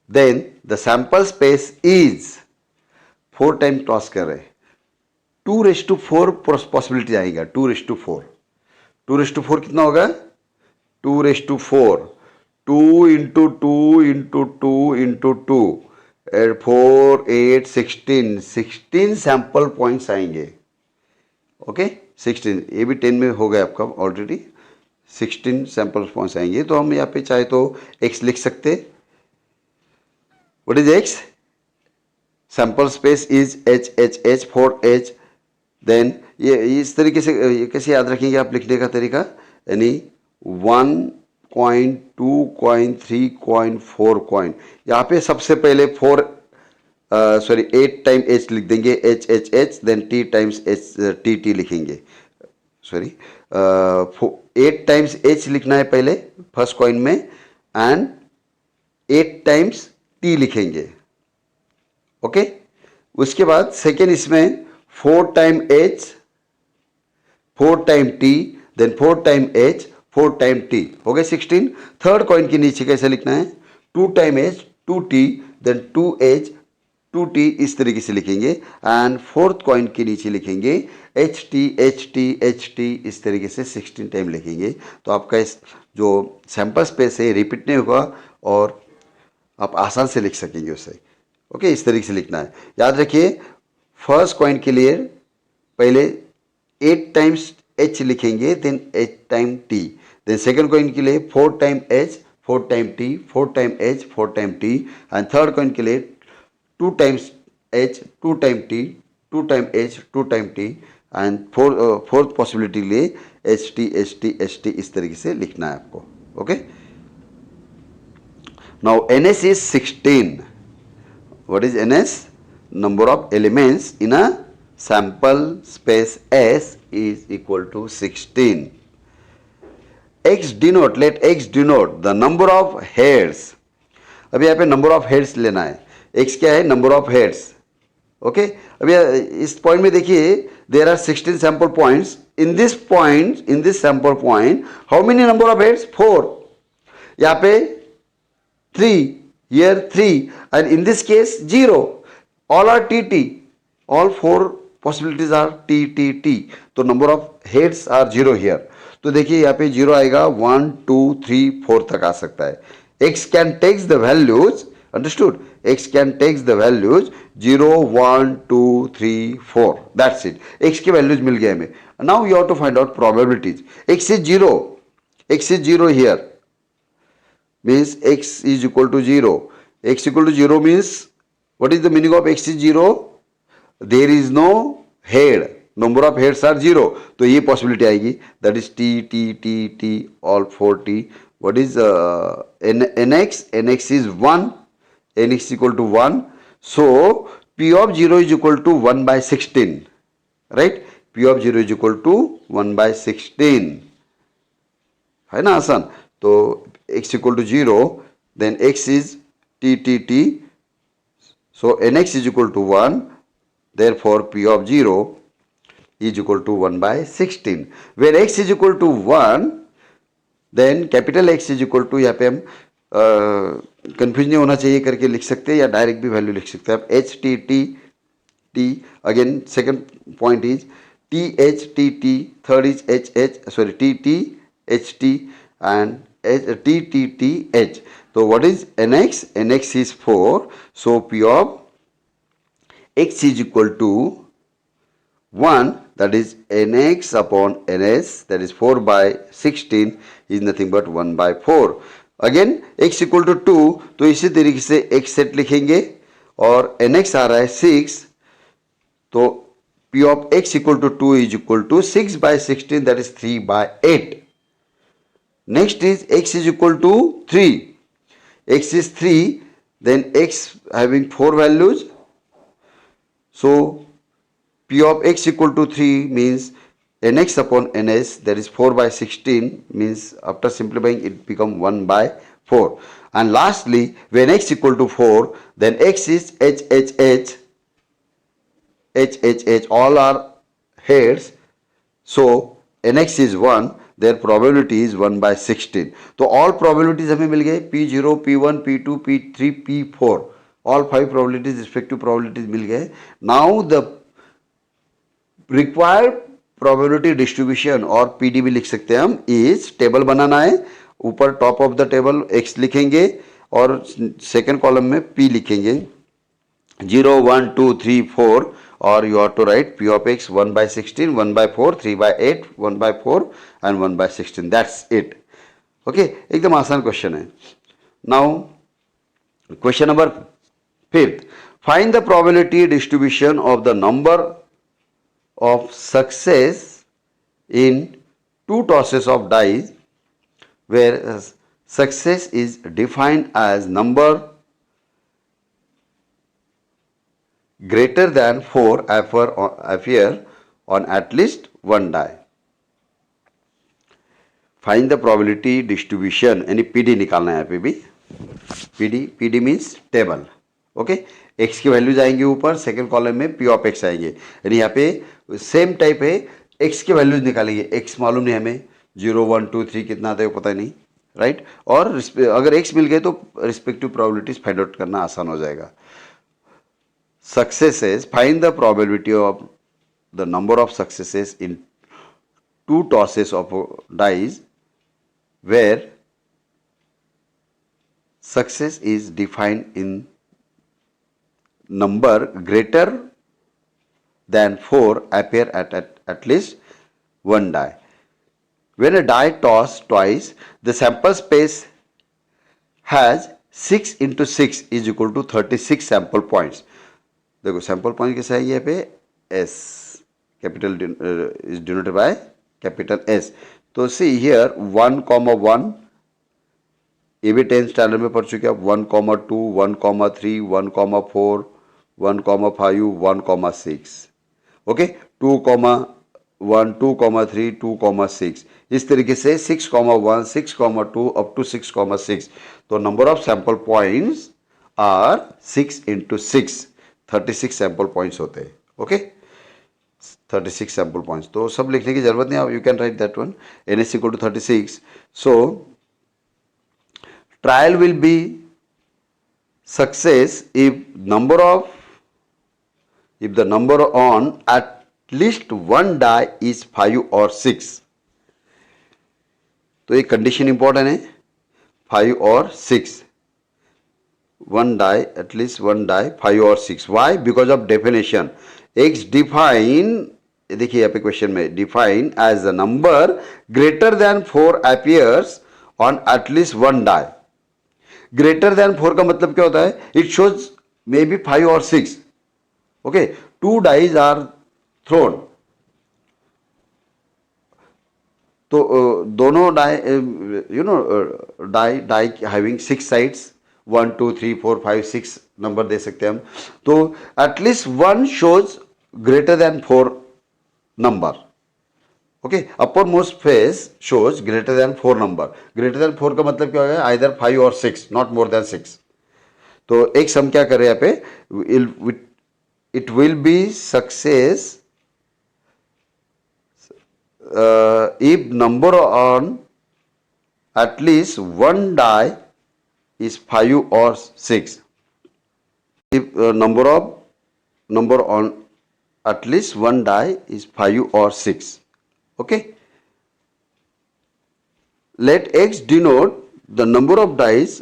then the sample space is 4 time toss कर रहे हैं. 2/4 पॉसिबिलिटी आएगा. 2/4. 2/4 कितना होगा? 2/4. 2 into 2 into 2 into 2 4, 8, 16. 16 sample points आएंगे. ओके, 16. ये भी 10 में हो गया आपका ऑलरेडी. 16 सैंपल पॉइंट्स आएंगे. तो हम यहाँ पे चाहे तो x लिख सकते. What is x? Sample space is h h h 4h. Then ये इस तरीके से ये कैसे याद रखेंगे आप लिखने का तरीका? यानी 1 कॉइन, 2 कॉइन, 3 कॉइन, 4 कॉइन. यहाँ पे सबसे पहले 8 टाइम h लिख देंगे, h h h. Then t times h t t लिखेंगे. 8 टाइम्स h लिखना है पहले फर्स्ट कॉइन में एंड 8 टाइम्स t लिखेंगे. ओके, उसके बाद सेकेंड इसमें 4 time h, 4 time t, then 4 time h, 4 time t. हो गए 16. थर्ड कॉइन के नीचे कैसे लिखना है? 2 time h, 2t, then 2h, 2t. इस तरीके से लिखेंगे. एंड फोर्थ कॉइन के नीचे लिखेंगे ht, ht, ht. इस तरीके से 16 टाइम लिखेंगे. तो आपका इस जो सैंपल स्पेस है रिपीट नहीं होगा और आप आसान से लिख सकेंगे उसे. ओके, इस तरीके से लिखना है। याद रखिए, फर्स्ट कॉइन के लिए पहले 8 टाइम्स एच लिखेंगे, then H time T. Then second coin के लिए 4 time H, 4 time T, 4 time H, 4 time T. And third coin के लिए 2 times H, 2 time T, 2 time H, 2 time T. And fourth possibility के लिए H T, H T, H T, इस तरीके से लिखना है आपको। Okay, now N S is 16. What is NS? Number of elements in a sample space S is equal to 16. X denote, let X denote the number of heads. अभी यहाँ पे number of heads लेना है। X क्या है? Number of heads. Okay, अभी इस point में देखिए, there are 16 sample points. In this point, in this sample point, how many number of heads? 4. यहाँ पे 3, here 3, and in this case 0. All are TT. All 4 possibilities are TTT. तो number of heads are 0 here. तो देखिए यहाँ पे 0 आएगा, 1 2 3 4 तक आ सकता है। X can takes the values, understood? X can takes the values 0 1 2 3 4. That's it. X के values मिल गए हमें। Now you have to find out probabilities. X is 0. X is 0 here. Means X is equal to 0. X equal to 0 means, what is the meaning of X is 0? There is no head. Number of heads are 0. तो ये possibility आएगी, that is T, T, T, T, all 4T. What is NX? NX is 1. NX is equal to 1. So P of 0 is equal to 1 by 16. Right? P of 0 is equal to 1 by 16. है ना आसान? तो x equal to 0, then x is t t t, so nx is equal to 1, therefore p of 0 is equal to 1 by 16. When x is equal to 1, then capital X is equal to, यहाँ पे हम confuse नहीं होना चाहिए करके लिख सकते हैं, या डायरेक्ट भी वैल्यू लिख सकते हैं आप। H T T T, again second point is T H T T, third is H H, sorry T T H T, and T T T H. So what is NX? NX is 4. So P of X is equal to 1, that is NX upon NS, that is 4 by 16 is nothing but 1 by 4. Again X equal to 2, तो इसी तरीके से X set लिखेंगे, और NX आ रहा है 6, तो P of X equal to 2 is equal to 6 by 16, that is 3 by 8. Next is X is equal to 3. X is 3, then X having 4 values. So P of X equal to 3 means NX upon NS, that is 4 by 16, means after simplifying it become 1 by 4. And lastly, when X equal to 4, then X is H H H, H H H, all are heads. So NX is 1, their probability is 1 by 16. तो all probabilities हमें मिल गए, P0, P1, P2, P3, P4, all 5 probabilities, respective probabilities मिल गए. Now the required probability distribution और PD भी लिख सकते हैं हम, is टेबल बनाना है, ऊपर top of the table X लिखेंगे और सेकेंड कॉलम में P लिखेंगे, 0 1 2 3 4, or you have to write P of X 1 by 16, 1 by 4, 3 by 8, 1 by 4 and 1 by 16. That's it. Okay, एकदम आसान क्वेश्चन है. Now question number 5th, find the probability distribution of the number of success in 2 tosses of dice where success is defined as number greater than 4 appear on at least one die. Find the probability distribution, यानी PD निकालना है यहाँ पे भी. PD means table. Okay, X की values आएंगे ऊपर, second column में P ऑफ X आएंगे, यानी यहाँ पे सेम टाइप है, X की वैल्यूज निकालेंगे. X मालूम नहीं हमें, 0 1 2 3 कितना आता है पता नहीं, राइट. और अगर X मिल गए तो रिस्पेक्टिव प्रोबेबिलिटीज फाइंड आउट करना आसान हो जाएगा. Successes, find the probability of the number of successes in 2 tosses of dice where success is defined in number greater than 4 appear at least one die. When a die tossed twice, the sample space has 6 into 6 is equal to 36 sample points. देखो sample point कैसा है यहाँ पे S, capital is denoted by capital S. तो see here 1,1 ये भी 10th standard में पढ़ चुके हैं आप. 1,2 1,3 1,4 1,5 1,6 ओके. 2,1 2,3 2,6 इस तरीके से 6,1 6,2 अप टू 6,6. तो number of sample points are 6 into 6 36 sample points होते हैं. Okay 36 sample points. तो सब लिखने की जरूरत नहीं, आप you can write that one. NS equal to 36. So trial will be success if the number on at least one die is 5 or 6. तो एक कंडीशन इंपॉर्टेंट है 5 और 6. one die, at least one die, 5 or 6. Why? Because of definition. X define, देखिए यहाँ पे question में define as a number greater than 4 appears on at least one die. Greater than 4 का मतलब क्या होता है? इट शोज मे बी 5 और 6. Okay 2 dice are thrown. तो दोनों die you know die having 6 sides 1 2 3 4 5 6 number दे सकते हैं हम. तो at least one shows greater than 4 number. Okay uppermost face shows greater than 4 number. Greater than 4 का मतलब क्या होगा? आइदर 5 और 6, नॉट मोर देन 6. तो एक सम क्या कर रहे हैं यहाँ पे? It will be success if number on at least one die is 5 और 6. If number on at least one die is 5 और 6. Okay, let X denote the number of dice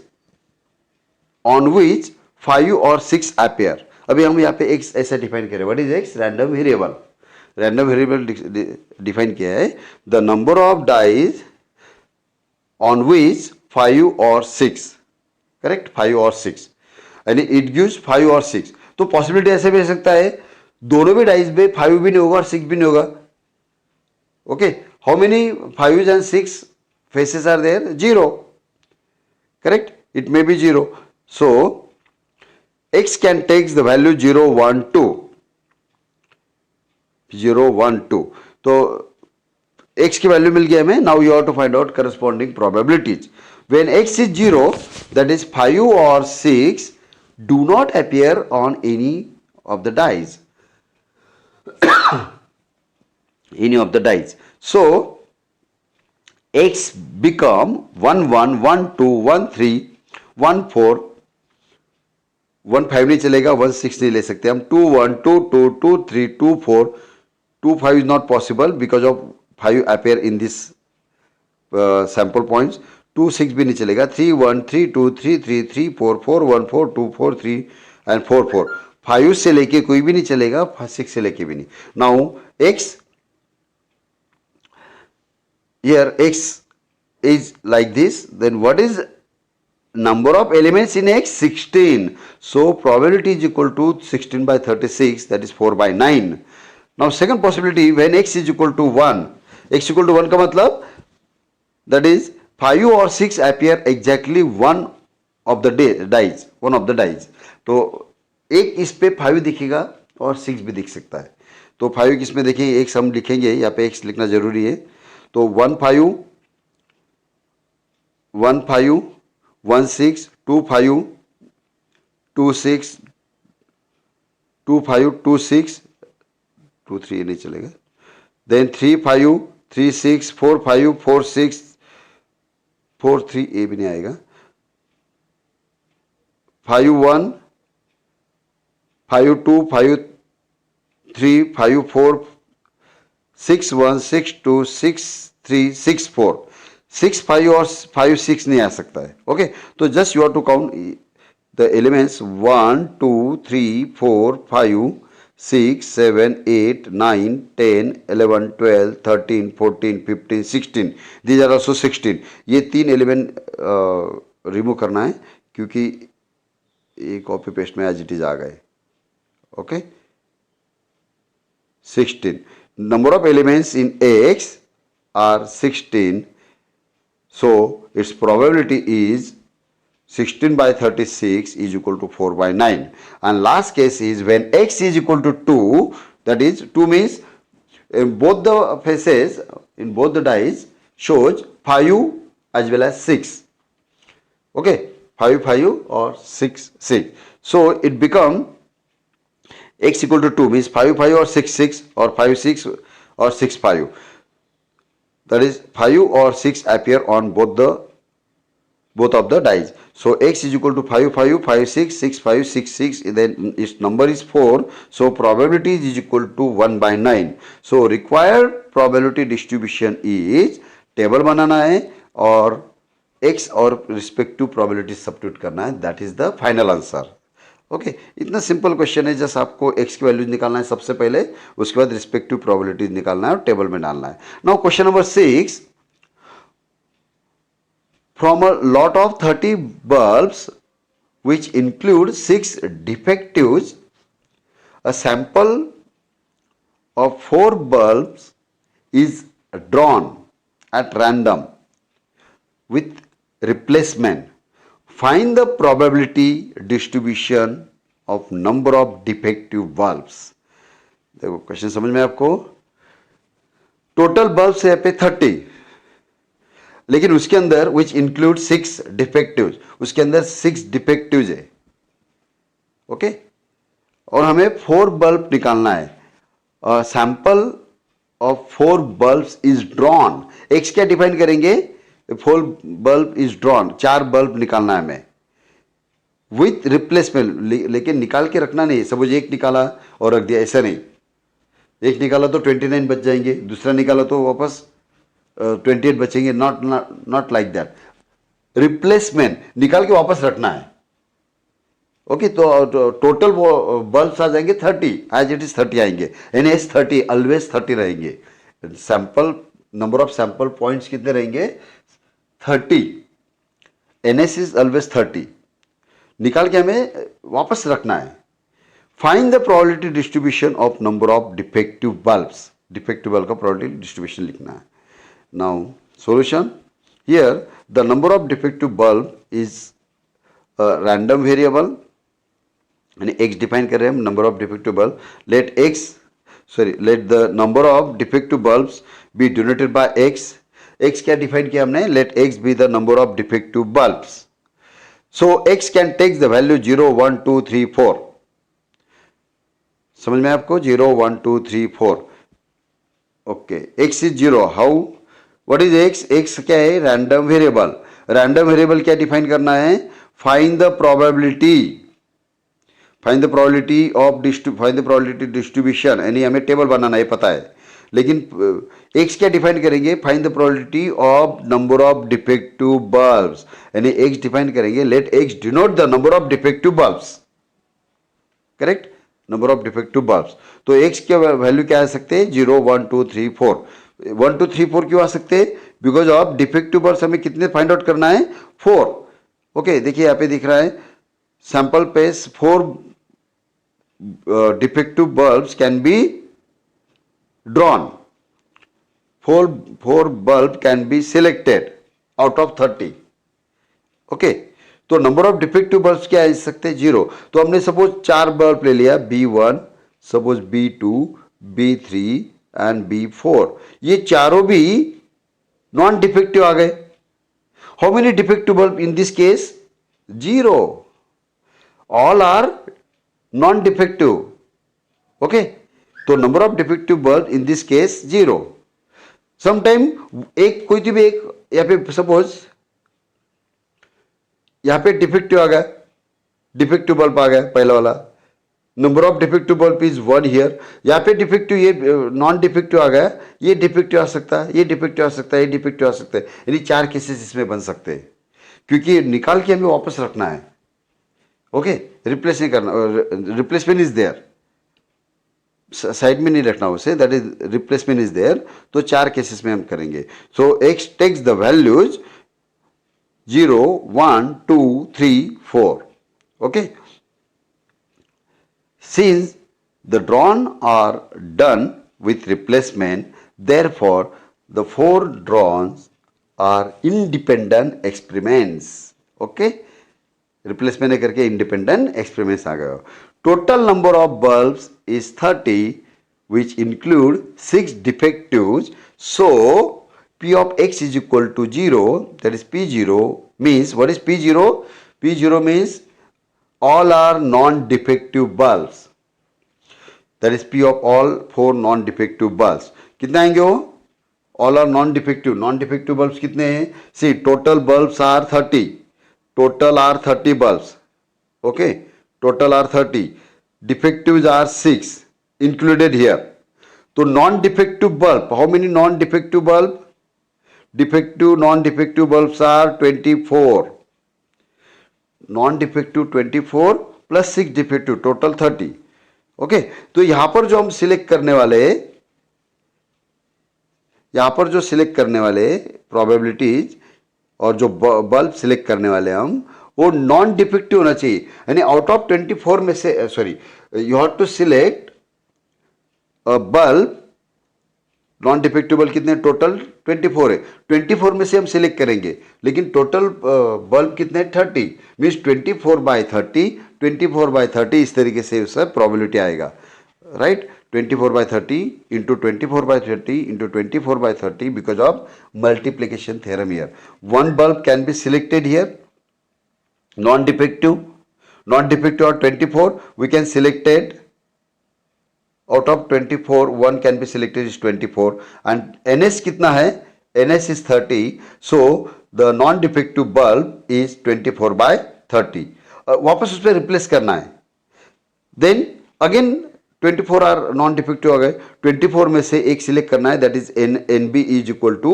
on which 5 or 6 appear. अभी हम यहाँ पे X ऐसा define करें. What is X? Random variable. Random variable define किया है. The number of dice on which 5 or 6, correct 5 और 6 यानी it gives 5 और 6. तो पॉसिबिलिटी ऐसे भी हो सकता है दोनों भी डाइस में 5 भी नहीं होगा और 6 भी नहीं होगा. Okay, how many 5s and 6 faces are there? 0. Correct? It may be 0. So, X can take the value 0, 1, 2. 0, 1, 2. तो X की वैल्यू मिल गया हमें. Now you have to find out corresponding probabilities. When X is 0, that is 5 or 6 do not appear on any of the dice. Any of the dice. So X become 1 1 1 2 1 3 1 4 1 5 नहीं चलेगा, 1 6 नहीं ले सकते हम. 2 1 2 2 2 3 2 4 2 5 is not possible because of 5 appear in this sample points. 2 6 भी नहीं चलेगा. 3 1 3 2 3 3 3 4 4 1 4 2 4 3 and 4 4. 5 से लेके कोई भी नहीं चलेगा, 6 से लेके भी नहीं. Now X here X is like this, then what is number of elements in X? 16. So probability is equal to 16 by 36, that is 4 by 9. Now second possibility, when X is equal to 1, X equal to 1 का मतलब that is 5 or 6 appear exactly one of the dice, one of the dice. तो एक इस पे 5 दिखेगा और 6 भी दिख सकता है. तो 5 किस में देखेंगे? एक सम लिखेंगे, यहाँ पे X लिखना जरूरी है. तो 1 5 1 5 1 6 2 5 2 6 2 5 2 6 2 3 नहीं चलेगा. देन 3 5 3 6 4 5 4 6 4 3 ये भी नहीं आएगा. 5 1 5 2 5 3 5 4 6 1 6 2 6 3 6 4 6 5 और 5 6 नहीं आ सकता है. ओके तो just you have to count the elements 1 2 3 4 5 6 7 8 9 10 11 12 13 14 15 16 these are also 16 ये तीन एलिमेंट रिमूव करना है क्योंकि ये कॉपी पेस्ट में एज इट इज आ गए. Okay 16 number of elements in X are 16, so its probability is 16 by 36 is equal to 4 by 9. And last case is when X is equal to 2, that is 2 means in both the faces, in both the dice shows 5 as well as 6. Okay, 5 5 or 6 6. So it become X equal to 2 means 5 5 or 6 6 or 5 6 or 6 5. That is 5 or 6 appear on both of the dice. So X is equal to 5 5 5 6 6 5 6 6. Then its number is 4. So probability is equal to 1 by 9. So required probability distribution is table बनाना है और X और respective probability substitute करना है. That is the final answer. Okay इतना simple question है. Just आपको x की values निकालना है सबसे पहले, उसके बाद रिस्पेक्टिव प्रोबेबिलिटीज निकालना है और टेबल में डालना है. Now question number 6. From a lot of 30 bulbs which include 6 defectives, a sample of 4 bulbs is drawn at random with replacement. Find the probability distribution of number of defective bulbs. देखो question समझ में आपको. Total bulb है यहाँ पे 30, लेकिन उसके अंदर विच इंक्लूड 6 डिफेक्टिव्स, उसके अंदर 6 डिफेक्टिव्स है. ओके और हमें 4 बल्ब निकालना है. Sample of 4 bulbs is drawn. X क्या डिफाइन करेंगे? 4 बल्ब इज ड्रॉन, 4 बल्ब निकालना है हमें विथ रिप्लेसमेंट. लेकिन निकाल के रखना नहीं. सपोज एक निकाला और रख दिया, ऐसा नहीं. एक निकाला तो 29 बच जाएंगे, दूसरा निकाला तो वापस 28 बचेंगे. Not like that. रिप्लेसमेंट निकाल के वापस रखना है. ओके तो टोटल बल्ब्स आ जाएंगे 30, एज इट इज 30 आएंगे. NS 30 ऑलवेज 30 रहेंगे. Sample number of sample points कितने रहेंगे? 30. NS is always 30. निकाल के हमें वापस रखना है. Find the probability distribution of number of defective bulbs. Defective bulb का प्रोबेबिलिटी डिस्ट्रीब्यूशन लिखना है. Now solution. Here the number of defective bulb is random variable, यानी x डिफाइन कर रहे हैं हम. Number of defective bulb, let the number of defective bulbs B denoted by x. x क्या define किया हमने? Let x be the number of defective bulbs. So x can take the value 0 1 2 3 4. समझ में आपको? 0 1 2 3 4. Okay x is 0. How? What is x? x क्या है? Random variable. Random variable क्या define करना है? Find the probability. Find the probability distribution, यानी हमें टेबल बनाना है, पता है. लेकिन x क्या डिफाइन करेंगे? Find the probability of number of defective bulbs, यानी x डिफाइन करेंगे. Let x denote the number of defective bulbs. Correct, number of defective bulbs. तो x के वैल्यू क्या आ सकते हैं? 0 1 2 3 4. 1 2 3 4 क्यों आ सकते हैं? बिकॉज ऑफ डिफेक्टिव बल्ब्स हमें कितने फाइंड आउट करना है? 4. ओके देखिए यहाँ पे दिख रहा है sample pace 4 defective bulbs can be drawn. 4 bulb can be selected out of 30. Okay तो नंबर ऑफ डिफेक्टिव बल्ब्स क्या आ सकते हैं? 0. तो हमने सपोज 4 बल्ब ले लिया, B1, suppose B2, B3 and B4. ये चारों भी नॉन डिफेक्टिव आ गए. How many defective bulb in this case? 0. All are non defective. Okay तो number of defective bulb in this case 0. Sometime एक कोई भी एक यहाँ पे सपोज यहाँ पे डिफेक्टिव आ गया, डिफेक्टिव बल्ब आ गया पहला वाला. Number of defective bulb is 1 here. यहाँ पे डिफेक्टिव, ये नॉन डिफेक्टिव आ गया, ये डिफेक्टिव आ सकता है, ये डिफेक्टिव आ सकता है, ये डिफेक्टिव आ सकता है. यानी 4 केसेस इसमें बन सकते हैं क्योंकि निकाल के हमें वापस रखना है. ओके, रिप्लेस नहीं करना, रिप्लेसमेंट इज देयर, साइड में नहीं रखना उसे, that is replacement is there. तो 4 केसेस में हम करेंगे। So X takes the values 0, 1, 2, 3, 4। Okay, since the drawn are done with replacement, therefore the 4 drawns are independent experiments. Okay, replacement करके independent experiments आ गए। Total number of bulbs is 30, which include 6 defectives. So P of x is equal to 0, that is P0 means, what is P0? P0 means all are non-defective bulbs, that is P of all 4 non-defective bulbs। कितने आएंगे वो? all are non-defective, non-defective bulbs कितने हैं? see total bulbs are 30, total are 30 bulbs, okay, total are 30, defectives are 6 included here। तो non-defective bulb, how many non-defective bulb? defective non-defective bulbs are 24, non-defective 24 plus 6 defective, total 30। Okay, तो यहां पर जो हम select करने वाले, यहां पर जो सिलेक्ट करने वाले प्रोबेबिलिटीज और जो बल्ब सिलेक्ट करने वाले हम, वो नॉन डिफेक्टिव होना चाहिए। यानी आउट ऑफ 24 में से, sorry, you have to select bulb, non defective bulb कितने? टोटल 24 है, 24 में से हम सिलेक्ट करेंगे, लेकिन टोटल बल्ब कितने? 30 मीन्स 24/30, 24/30 इस तरीके से उसका प्रोबेबिलिटी आएगा, right. 24/30 into 24/30 into 24/30 because of multiplication theorem here. One bulb can be selected here, non defective और 24 we can selected out of 24 one can be selected is 24 and ns कितना है? ns is 30, so the non defective bulb is 24/30। वापस उस पर replace करना है, then again 24 are non defective हो गए, 24 में से एक सिलेक्ट करना है, that is N B is equal to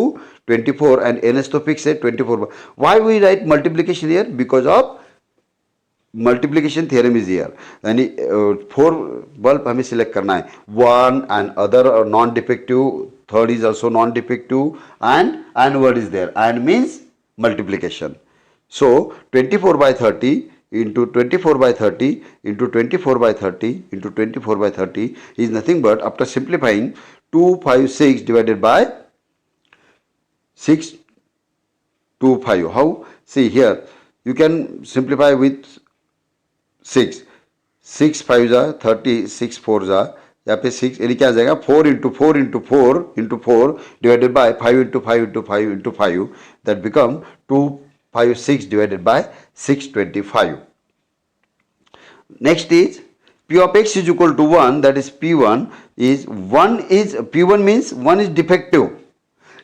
24 and N S तो फिक्स है 24। Why we write multiplication here? Because of multiplication theorem is here, यानी 4 बल्ब हमें सिलेक्ट करना है, 1 and other non defective, third is also non defective and word is there, and means multiplication. So 24/30 into 24/30 into 24/30 into 24/30 is nothing but, after simplifying, 256 divided by 6 2 5। How? See here, you can simplify with 6 6 5 are 30, 6 4 are, यहाँ पे 6 यानी क्या आ जाएगा? 4 into 4 into 4 into 4 divided by 5 into 5 into 5 into 5, that become 256 divided by 625। Next is P of x is equal to 1, that is P1 is 1 is P1 means 1 is defective,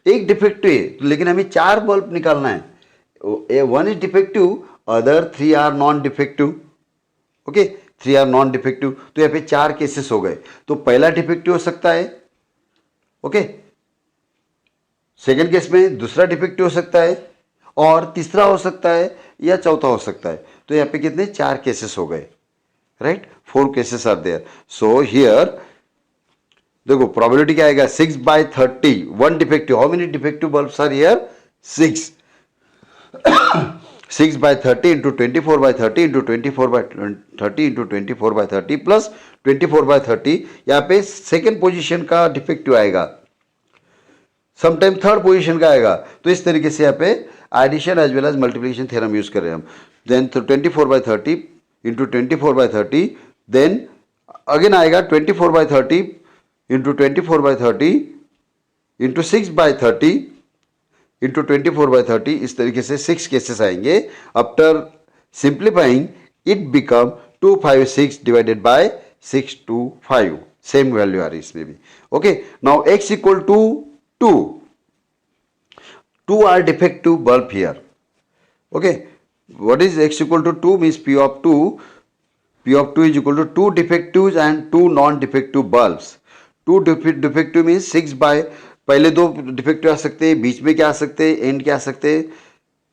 एक defective है, लेकिन हमें 4 बल्ब निकालना है। 1 is defective, other 3 are non defective, okay, 3 are non defective, तो यहाँ पे 4 cases हो गए। तो पहला डिफेक्टिव हो सकता है, ओके, सेकेंड केस में दूसरा डिफेक्टिव हो सकता है, और तीसरा हो सकता है, या चौथा हो सकता है। तो यहाँ पे कितने? 4 केसेस हो गए, right, 4 cases are there. So here देखो प्रोबेबिलिटी क्या आएगा? 6/30, 1 defective, how many defective bulbs are here? 6 6/30 into 24/30 into 24/30 into 24/30 plus 24/30, यहाँ पे सेकेंड पोजीशन का डिफेक्टिव आएगा, समटाइम थर्ड पोजीशन का आएगा। तो इस तरीके से यहाँ पे addition as well as multiplication theorem use कर रहे हैं हम। देन 24/30 into 24/30, देन अगेन आएगा 24/30 into 24/30 into 6/30 into 24/30, इस तरीके से 6 केसेस आएंगे। After simplifying it become 256 divided by 625, same value आ रही इसमें भी। Okay, now x equal to 2 are defective bulb here. Okay, what is x equal to 2 means P of 2 is equal to 2 defectives and 2 non-defective bulbs। 2 defective means 6 by, पहले 2 defective आ सकते हैं, बीच में क्या आ सकते हैं, एंड क्या आ सकते हैं,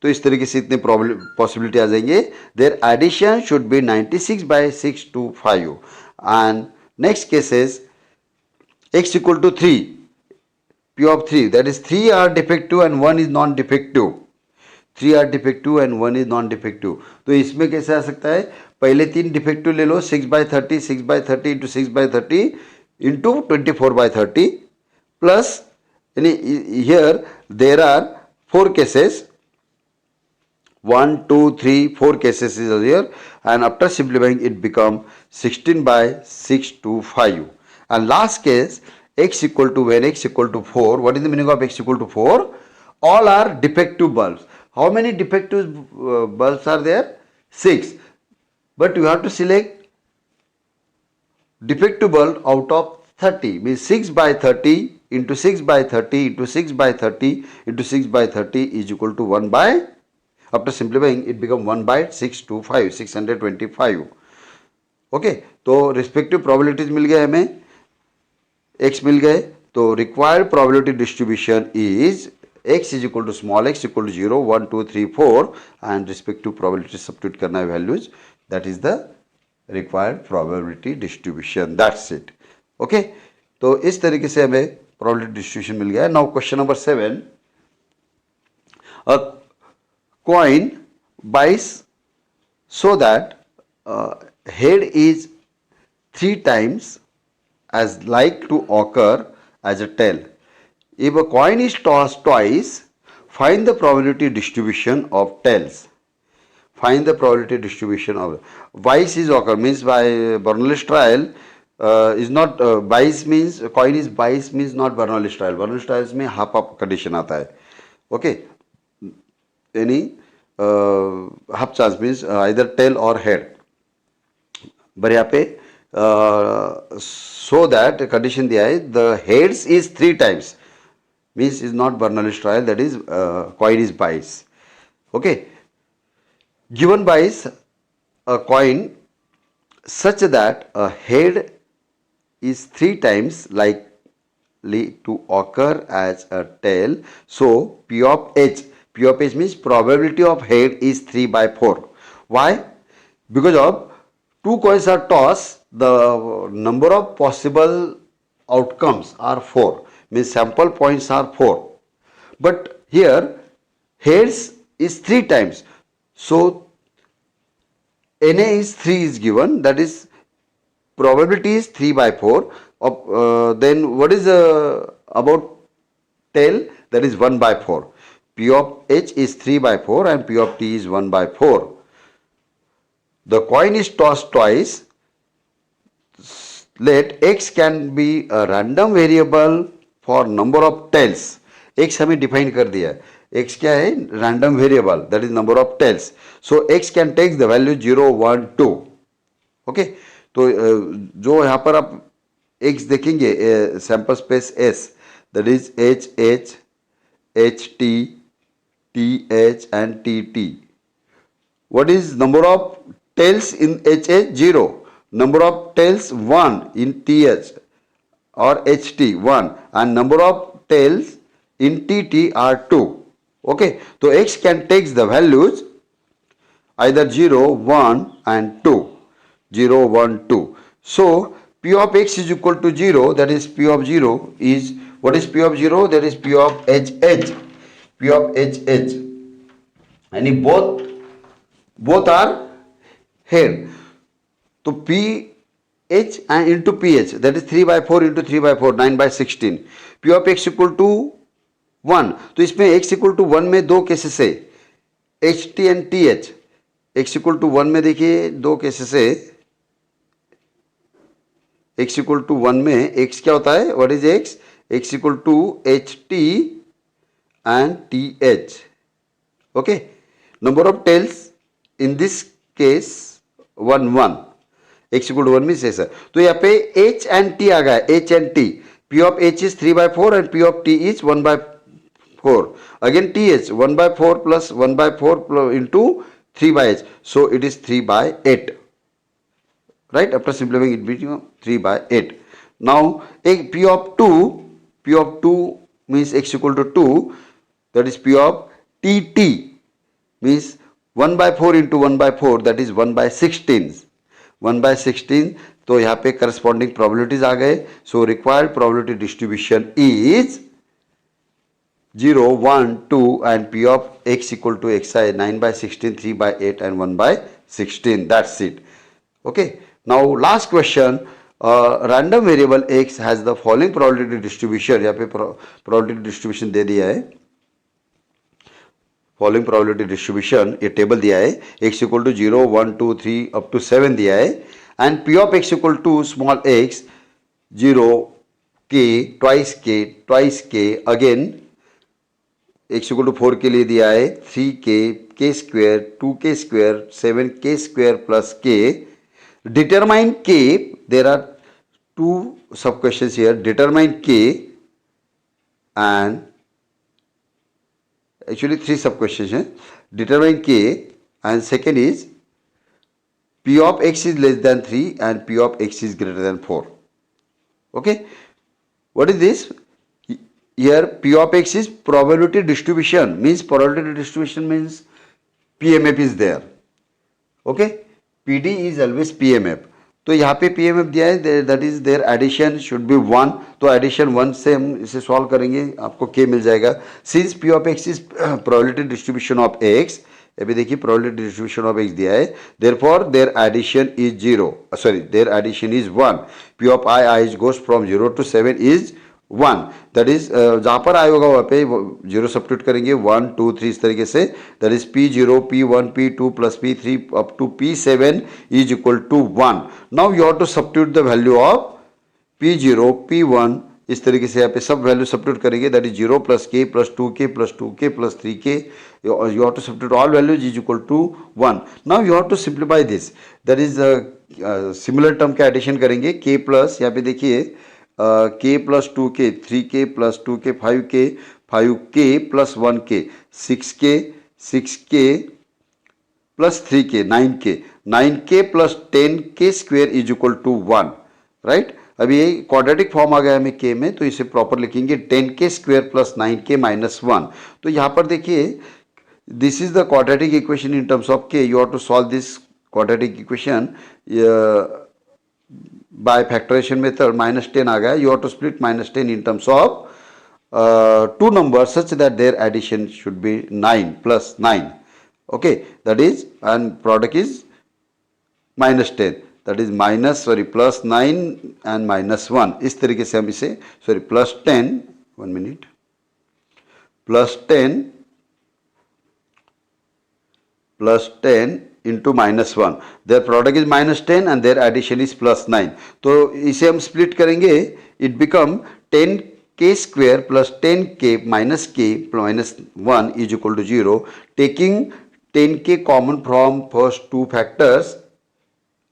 तो इस तरीके से इतने पॉसिबिलिटी आ जाएंगे. There addition should be 96/625. And next case is x equal to 3, p of 3, that is 3 are defective and 1 is non-defective. 3 are defective and 1 is non-defective. तो इसमें कैसे आ सकता है, पहले 3 डिफेक्टिव ले लो, 6/30, 6/30 इंटू 6/30 इंटू 24/30 प्लस, यानी here there are 4 cases, 1, 2, 3, 4 cases is here, and after simplifying it become 16/625. And last case, x equal to, when x equal to 4, what is the meaning of x equal to 4? All are defective bulbs. How many defective bulbs are there? 6. But you have to select defective bulb out of 30, means 6/30 into 6/30 into 6/30 into 6/30 is equal to 1 by, after simplifying it become 1/625, 625. Okay, तो respective probabilities मिल गए हमें, x मिल गए. तो required probability distribution is x is equal to small x equal to 0, 1, 2, 3, 4 and respective probability substitute करना है values. That is the required probability distribution. That's it. Okay, तो इस तरीके से हमें प्रोबेबिलिटी डिस्ट्रीब्यूशन मिल गया. Now question number 7. A coin biased so that head is 3 times as like to occur as a tail. If a coin is tossed twice, find the probability distribution of tails. Find the probability distribution of vice is occur, means by Bernoulli's trial is not bias, means coin is bias means not Bernoulli's trial. Bernoulli's trials में half up condition आता है. Okay, any half chance means either tail or head. पर यहाँ पे so that condition दिया है, the heads is 3 times, means is not Bernoulli's trial, that is coin is bias. Okay, given bias a coin such that a head is 3 times likely to occur as a tail, so P of H means probability of head is 3/4. Why? Because of 2 coins are tossed, the number of possible outcomes are 4, means sample points are 4. But here heads is 3 times, so NA is 3 is given, that is probability is 3/4. Then what is about tail? That is 1/4. P of H is 3/4 and P of T is 1/4. The coin is tossed twice. Let x can be a random variable for number of tails. x हमें डिफाइन कर दिया है. x क्या है? Random variable, that is number of tails. So x can take the value 0, 1, 2. Okay, तो जो यहाँ पर आप x देखेंगे sample space S, that is H, H, H, T, T, H and T, T. What is number of tails in HH? 0. Number of tails 1 in TH or HT 1, and number of tails in TT are 2. Okay, so x can take the values either 0, 1 and 2. 0, 1, 2. So P of x is equal to 0, that is P of 0 is, what is P of 0? That is P of HH. P of HH. And both are head. तो PH and into PH, that is 3/4 into 3/4, 9/16. P of x equal to 1. तो इसमें x equal to 1 में 2 cases है, HT and TH. x equal to 1 में देखिए 2 cases है. x equal to 1 में x क्या होता है? What is x? x equal to HT and TH. Okay, number of tails in this case 1, 1. x equal to 1 means ऐसा. तो यहाँ पे h and t आ गया, h and t. P of h is 3/4 and P of t is 1/4. Again th 1/4 plus 1/4 into 3/h. So it is 3/8. Right? After simplifying it becomes 3/8. Now P of 2 means x equal to 2. That is P of tt. means 1 by 4 into 1 by 4 that is 1 by 16. 1 by 16 तो यहाँ पे corresponding probabilities आ गए. So required probability distribution is 0, 1, 2 and p of x equal to xi 9 by 16, 3 by 8 and 1 by 16. That's it. Okay. Now last question. Random variable x has the following probability distribution. यहाँ पे probability distribution दे दिया है. Following probability distribution ये table दिया है. x equal to 0, 1, 2, 3 up to 7 दिया है. And p of x equal to small x 0 k twice k again x equal to 4 के लिए दिया है 3k k square 2k square 7k square plus k. Determine k. There are two sub questions here. Determine k and actually three sub questions हैं. Determine k and second is p of x is less than 3 and p of x is greater than 4. Okay. What is this? Here p of x is probability distribution, means probability distribution means PMF is there. Okay. PD is always PMF. तो यहाँ पे PMF दिया है, that is their addition should be 1. तो addition 1 से हम इसे solve करेंगे, आपको K मिल जाएगा. Since P of x is probability distribution of x, अभी देखिए probability distribution of x दिया है, therefore their addition is 0. Their addition is 1. P of I goes from 0 to 7 is 1. That is जहाँ पर I होगा वहाँ पे 0 सब्स्टिट्यूट करेंगे 1, 2, 3 इस तरीके से. That is P0, P1, P2 plus P3 up to P7 is equal to 1. Now you have to substitute the value of P0, P1 इस तरीके से यहाँ पे सब वैल्यू सब्स्टिट्यूट करेंगे. That is 0 plus K plus 2K plus 2K plus 3K. You have to substitute all values is equal to 1. Now you have to simplify this. That is similar term के addition करेंगे. K plus यहाँ पे देखिए k plus 2k 3k plus 2k 5k 5k plus 1k 6k 6k plus 3k 9k 9k plus 10k square is equal to 1. Right. अभी ये quadratic form आ गया हमें k में, तो इसे प्रॉपर लिखेंगे 10k square plus 9k minus 1. तो यहाँ पर देखिए this is the quadratic equation in terms of k. You have to solve this quadratic equation by factorization method. Minus 10 आ गया. You have to split minus 10 in terms of two numbers such that their addition should be 9 plus 9. Okay, that is, and product is minus 10. That is plus 9 and minus 1. इस तरीके से हम इसे plus 10 1 minute plus 10 into minus 1. Their product is minus 10 and their addition is plus 9. तो इसे हम split करेंगे. It become 10k square plus 10k minus k minus 1 is equal to 0. Taking 10k common from first two factors,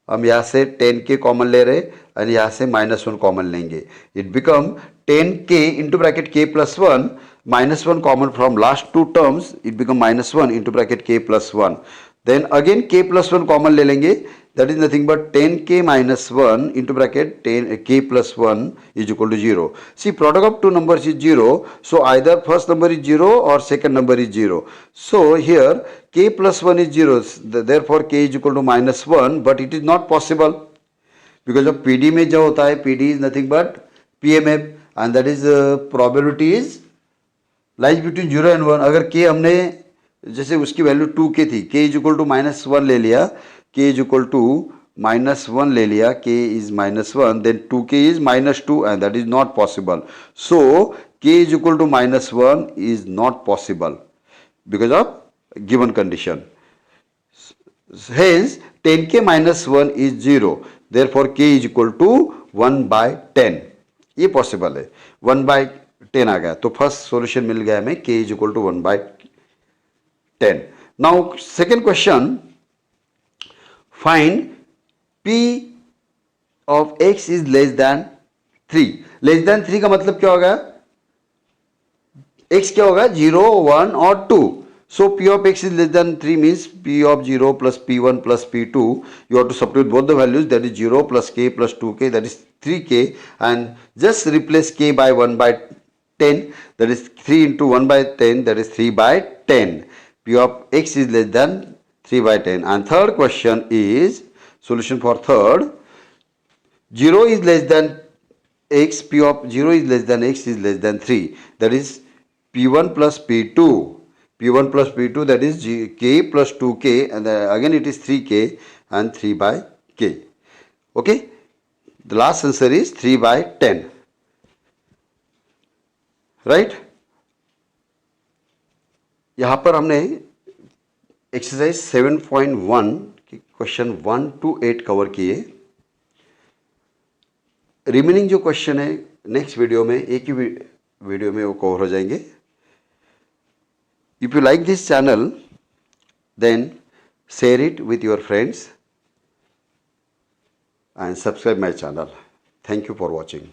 हम यहाँ से 10k common ले रहे और यहाँ से minus 1 कॉमन लेंगे. It become 10k into bracket k plus 1 minus 1 common from last two terms. It become minus 1 into bracket k plus 1. Then again k plus 1 common ले लेंगे. That is nothing but 10k minus 1 into bracket 10k plus 1 is equal to 0. See, product of two numbers is 0. So either first number is 0 or second number is 0. So here k plus 1 is 0. Therefore k is equal to minus 1. But it is not possible because of PD में जो होता है, PD is nothing but PMF and that is probability is lies between 0 and 1. अगर k हमने जैसे उसकी value 2k थी, k is equal to minus 1 ले लिया, k is equal to minus 1 ले लिया, k is minus 1, then 2k is minus 2 and that is not possible. So k is equal to minus 1 is not possible because of given condition. Hence 10k minus 1 is 0. Therefore k is equal to 1 by 10. ये possible है. 1 by 10 आ गया. तो first solution मिल गया हमें, k is equal to 1 by 10. Now second question, find p of x is less than 3. Less than 3 का मतलब क्या होगा? x क्या होगा? 0, 1 और 2. So p of x is less than 3 means p of 0 plus p1 plus p2. You have to substitute both the values, that is 0 plus k plus 2k, that is 3k, and just replace k by 1 by 10, that is 3 into 1 by 10, that is 3 by 10. P of x is less than 3 by 10. And third question is, solution for third, 0 is less than x, P of 0 is less than x is less than 3. That is P1 plus P2. P1 plus P2, that is k plus 2k, and again it is 3k and 3 by k. Okay. The last answer is 3 by 10. Right यहाँ पर हमने exercise 7.1 की question 1 to 8 cover किए. Remaining जो question है next video में, एक ही वीडियो में वो कवर हो जाएंगे. If you like this channel then share it with your friends and subscribe my channel. Thank you for watching.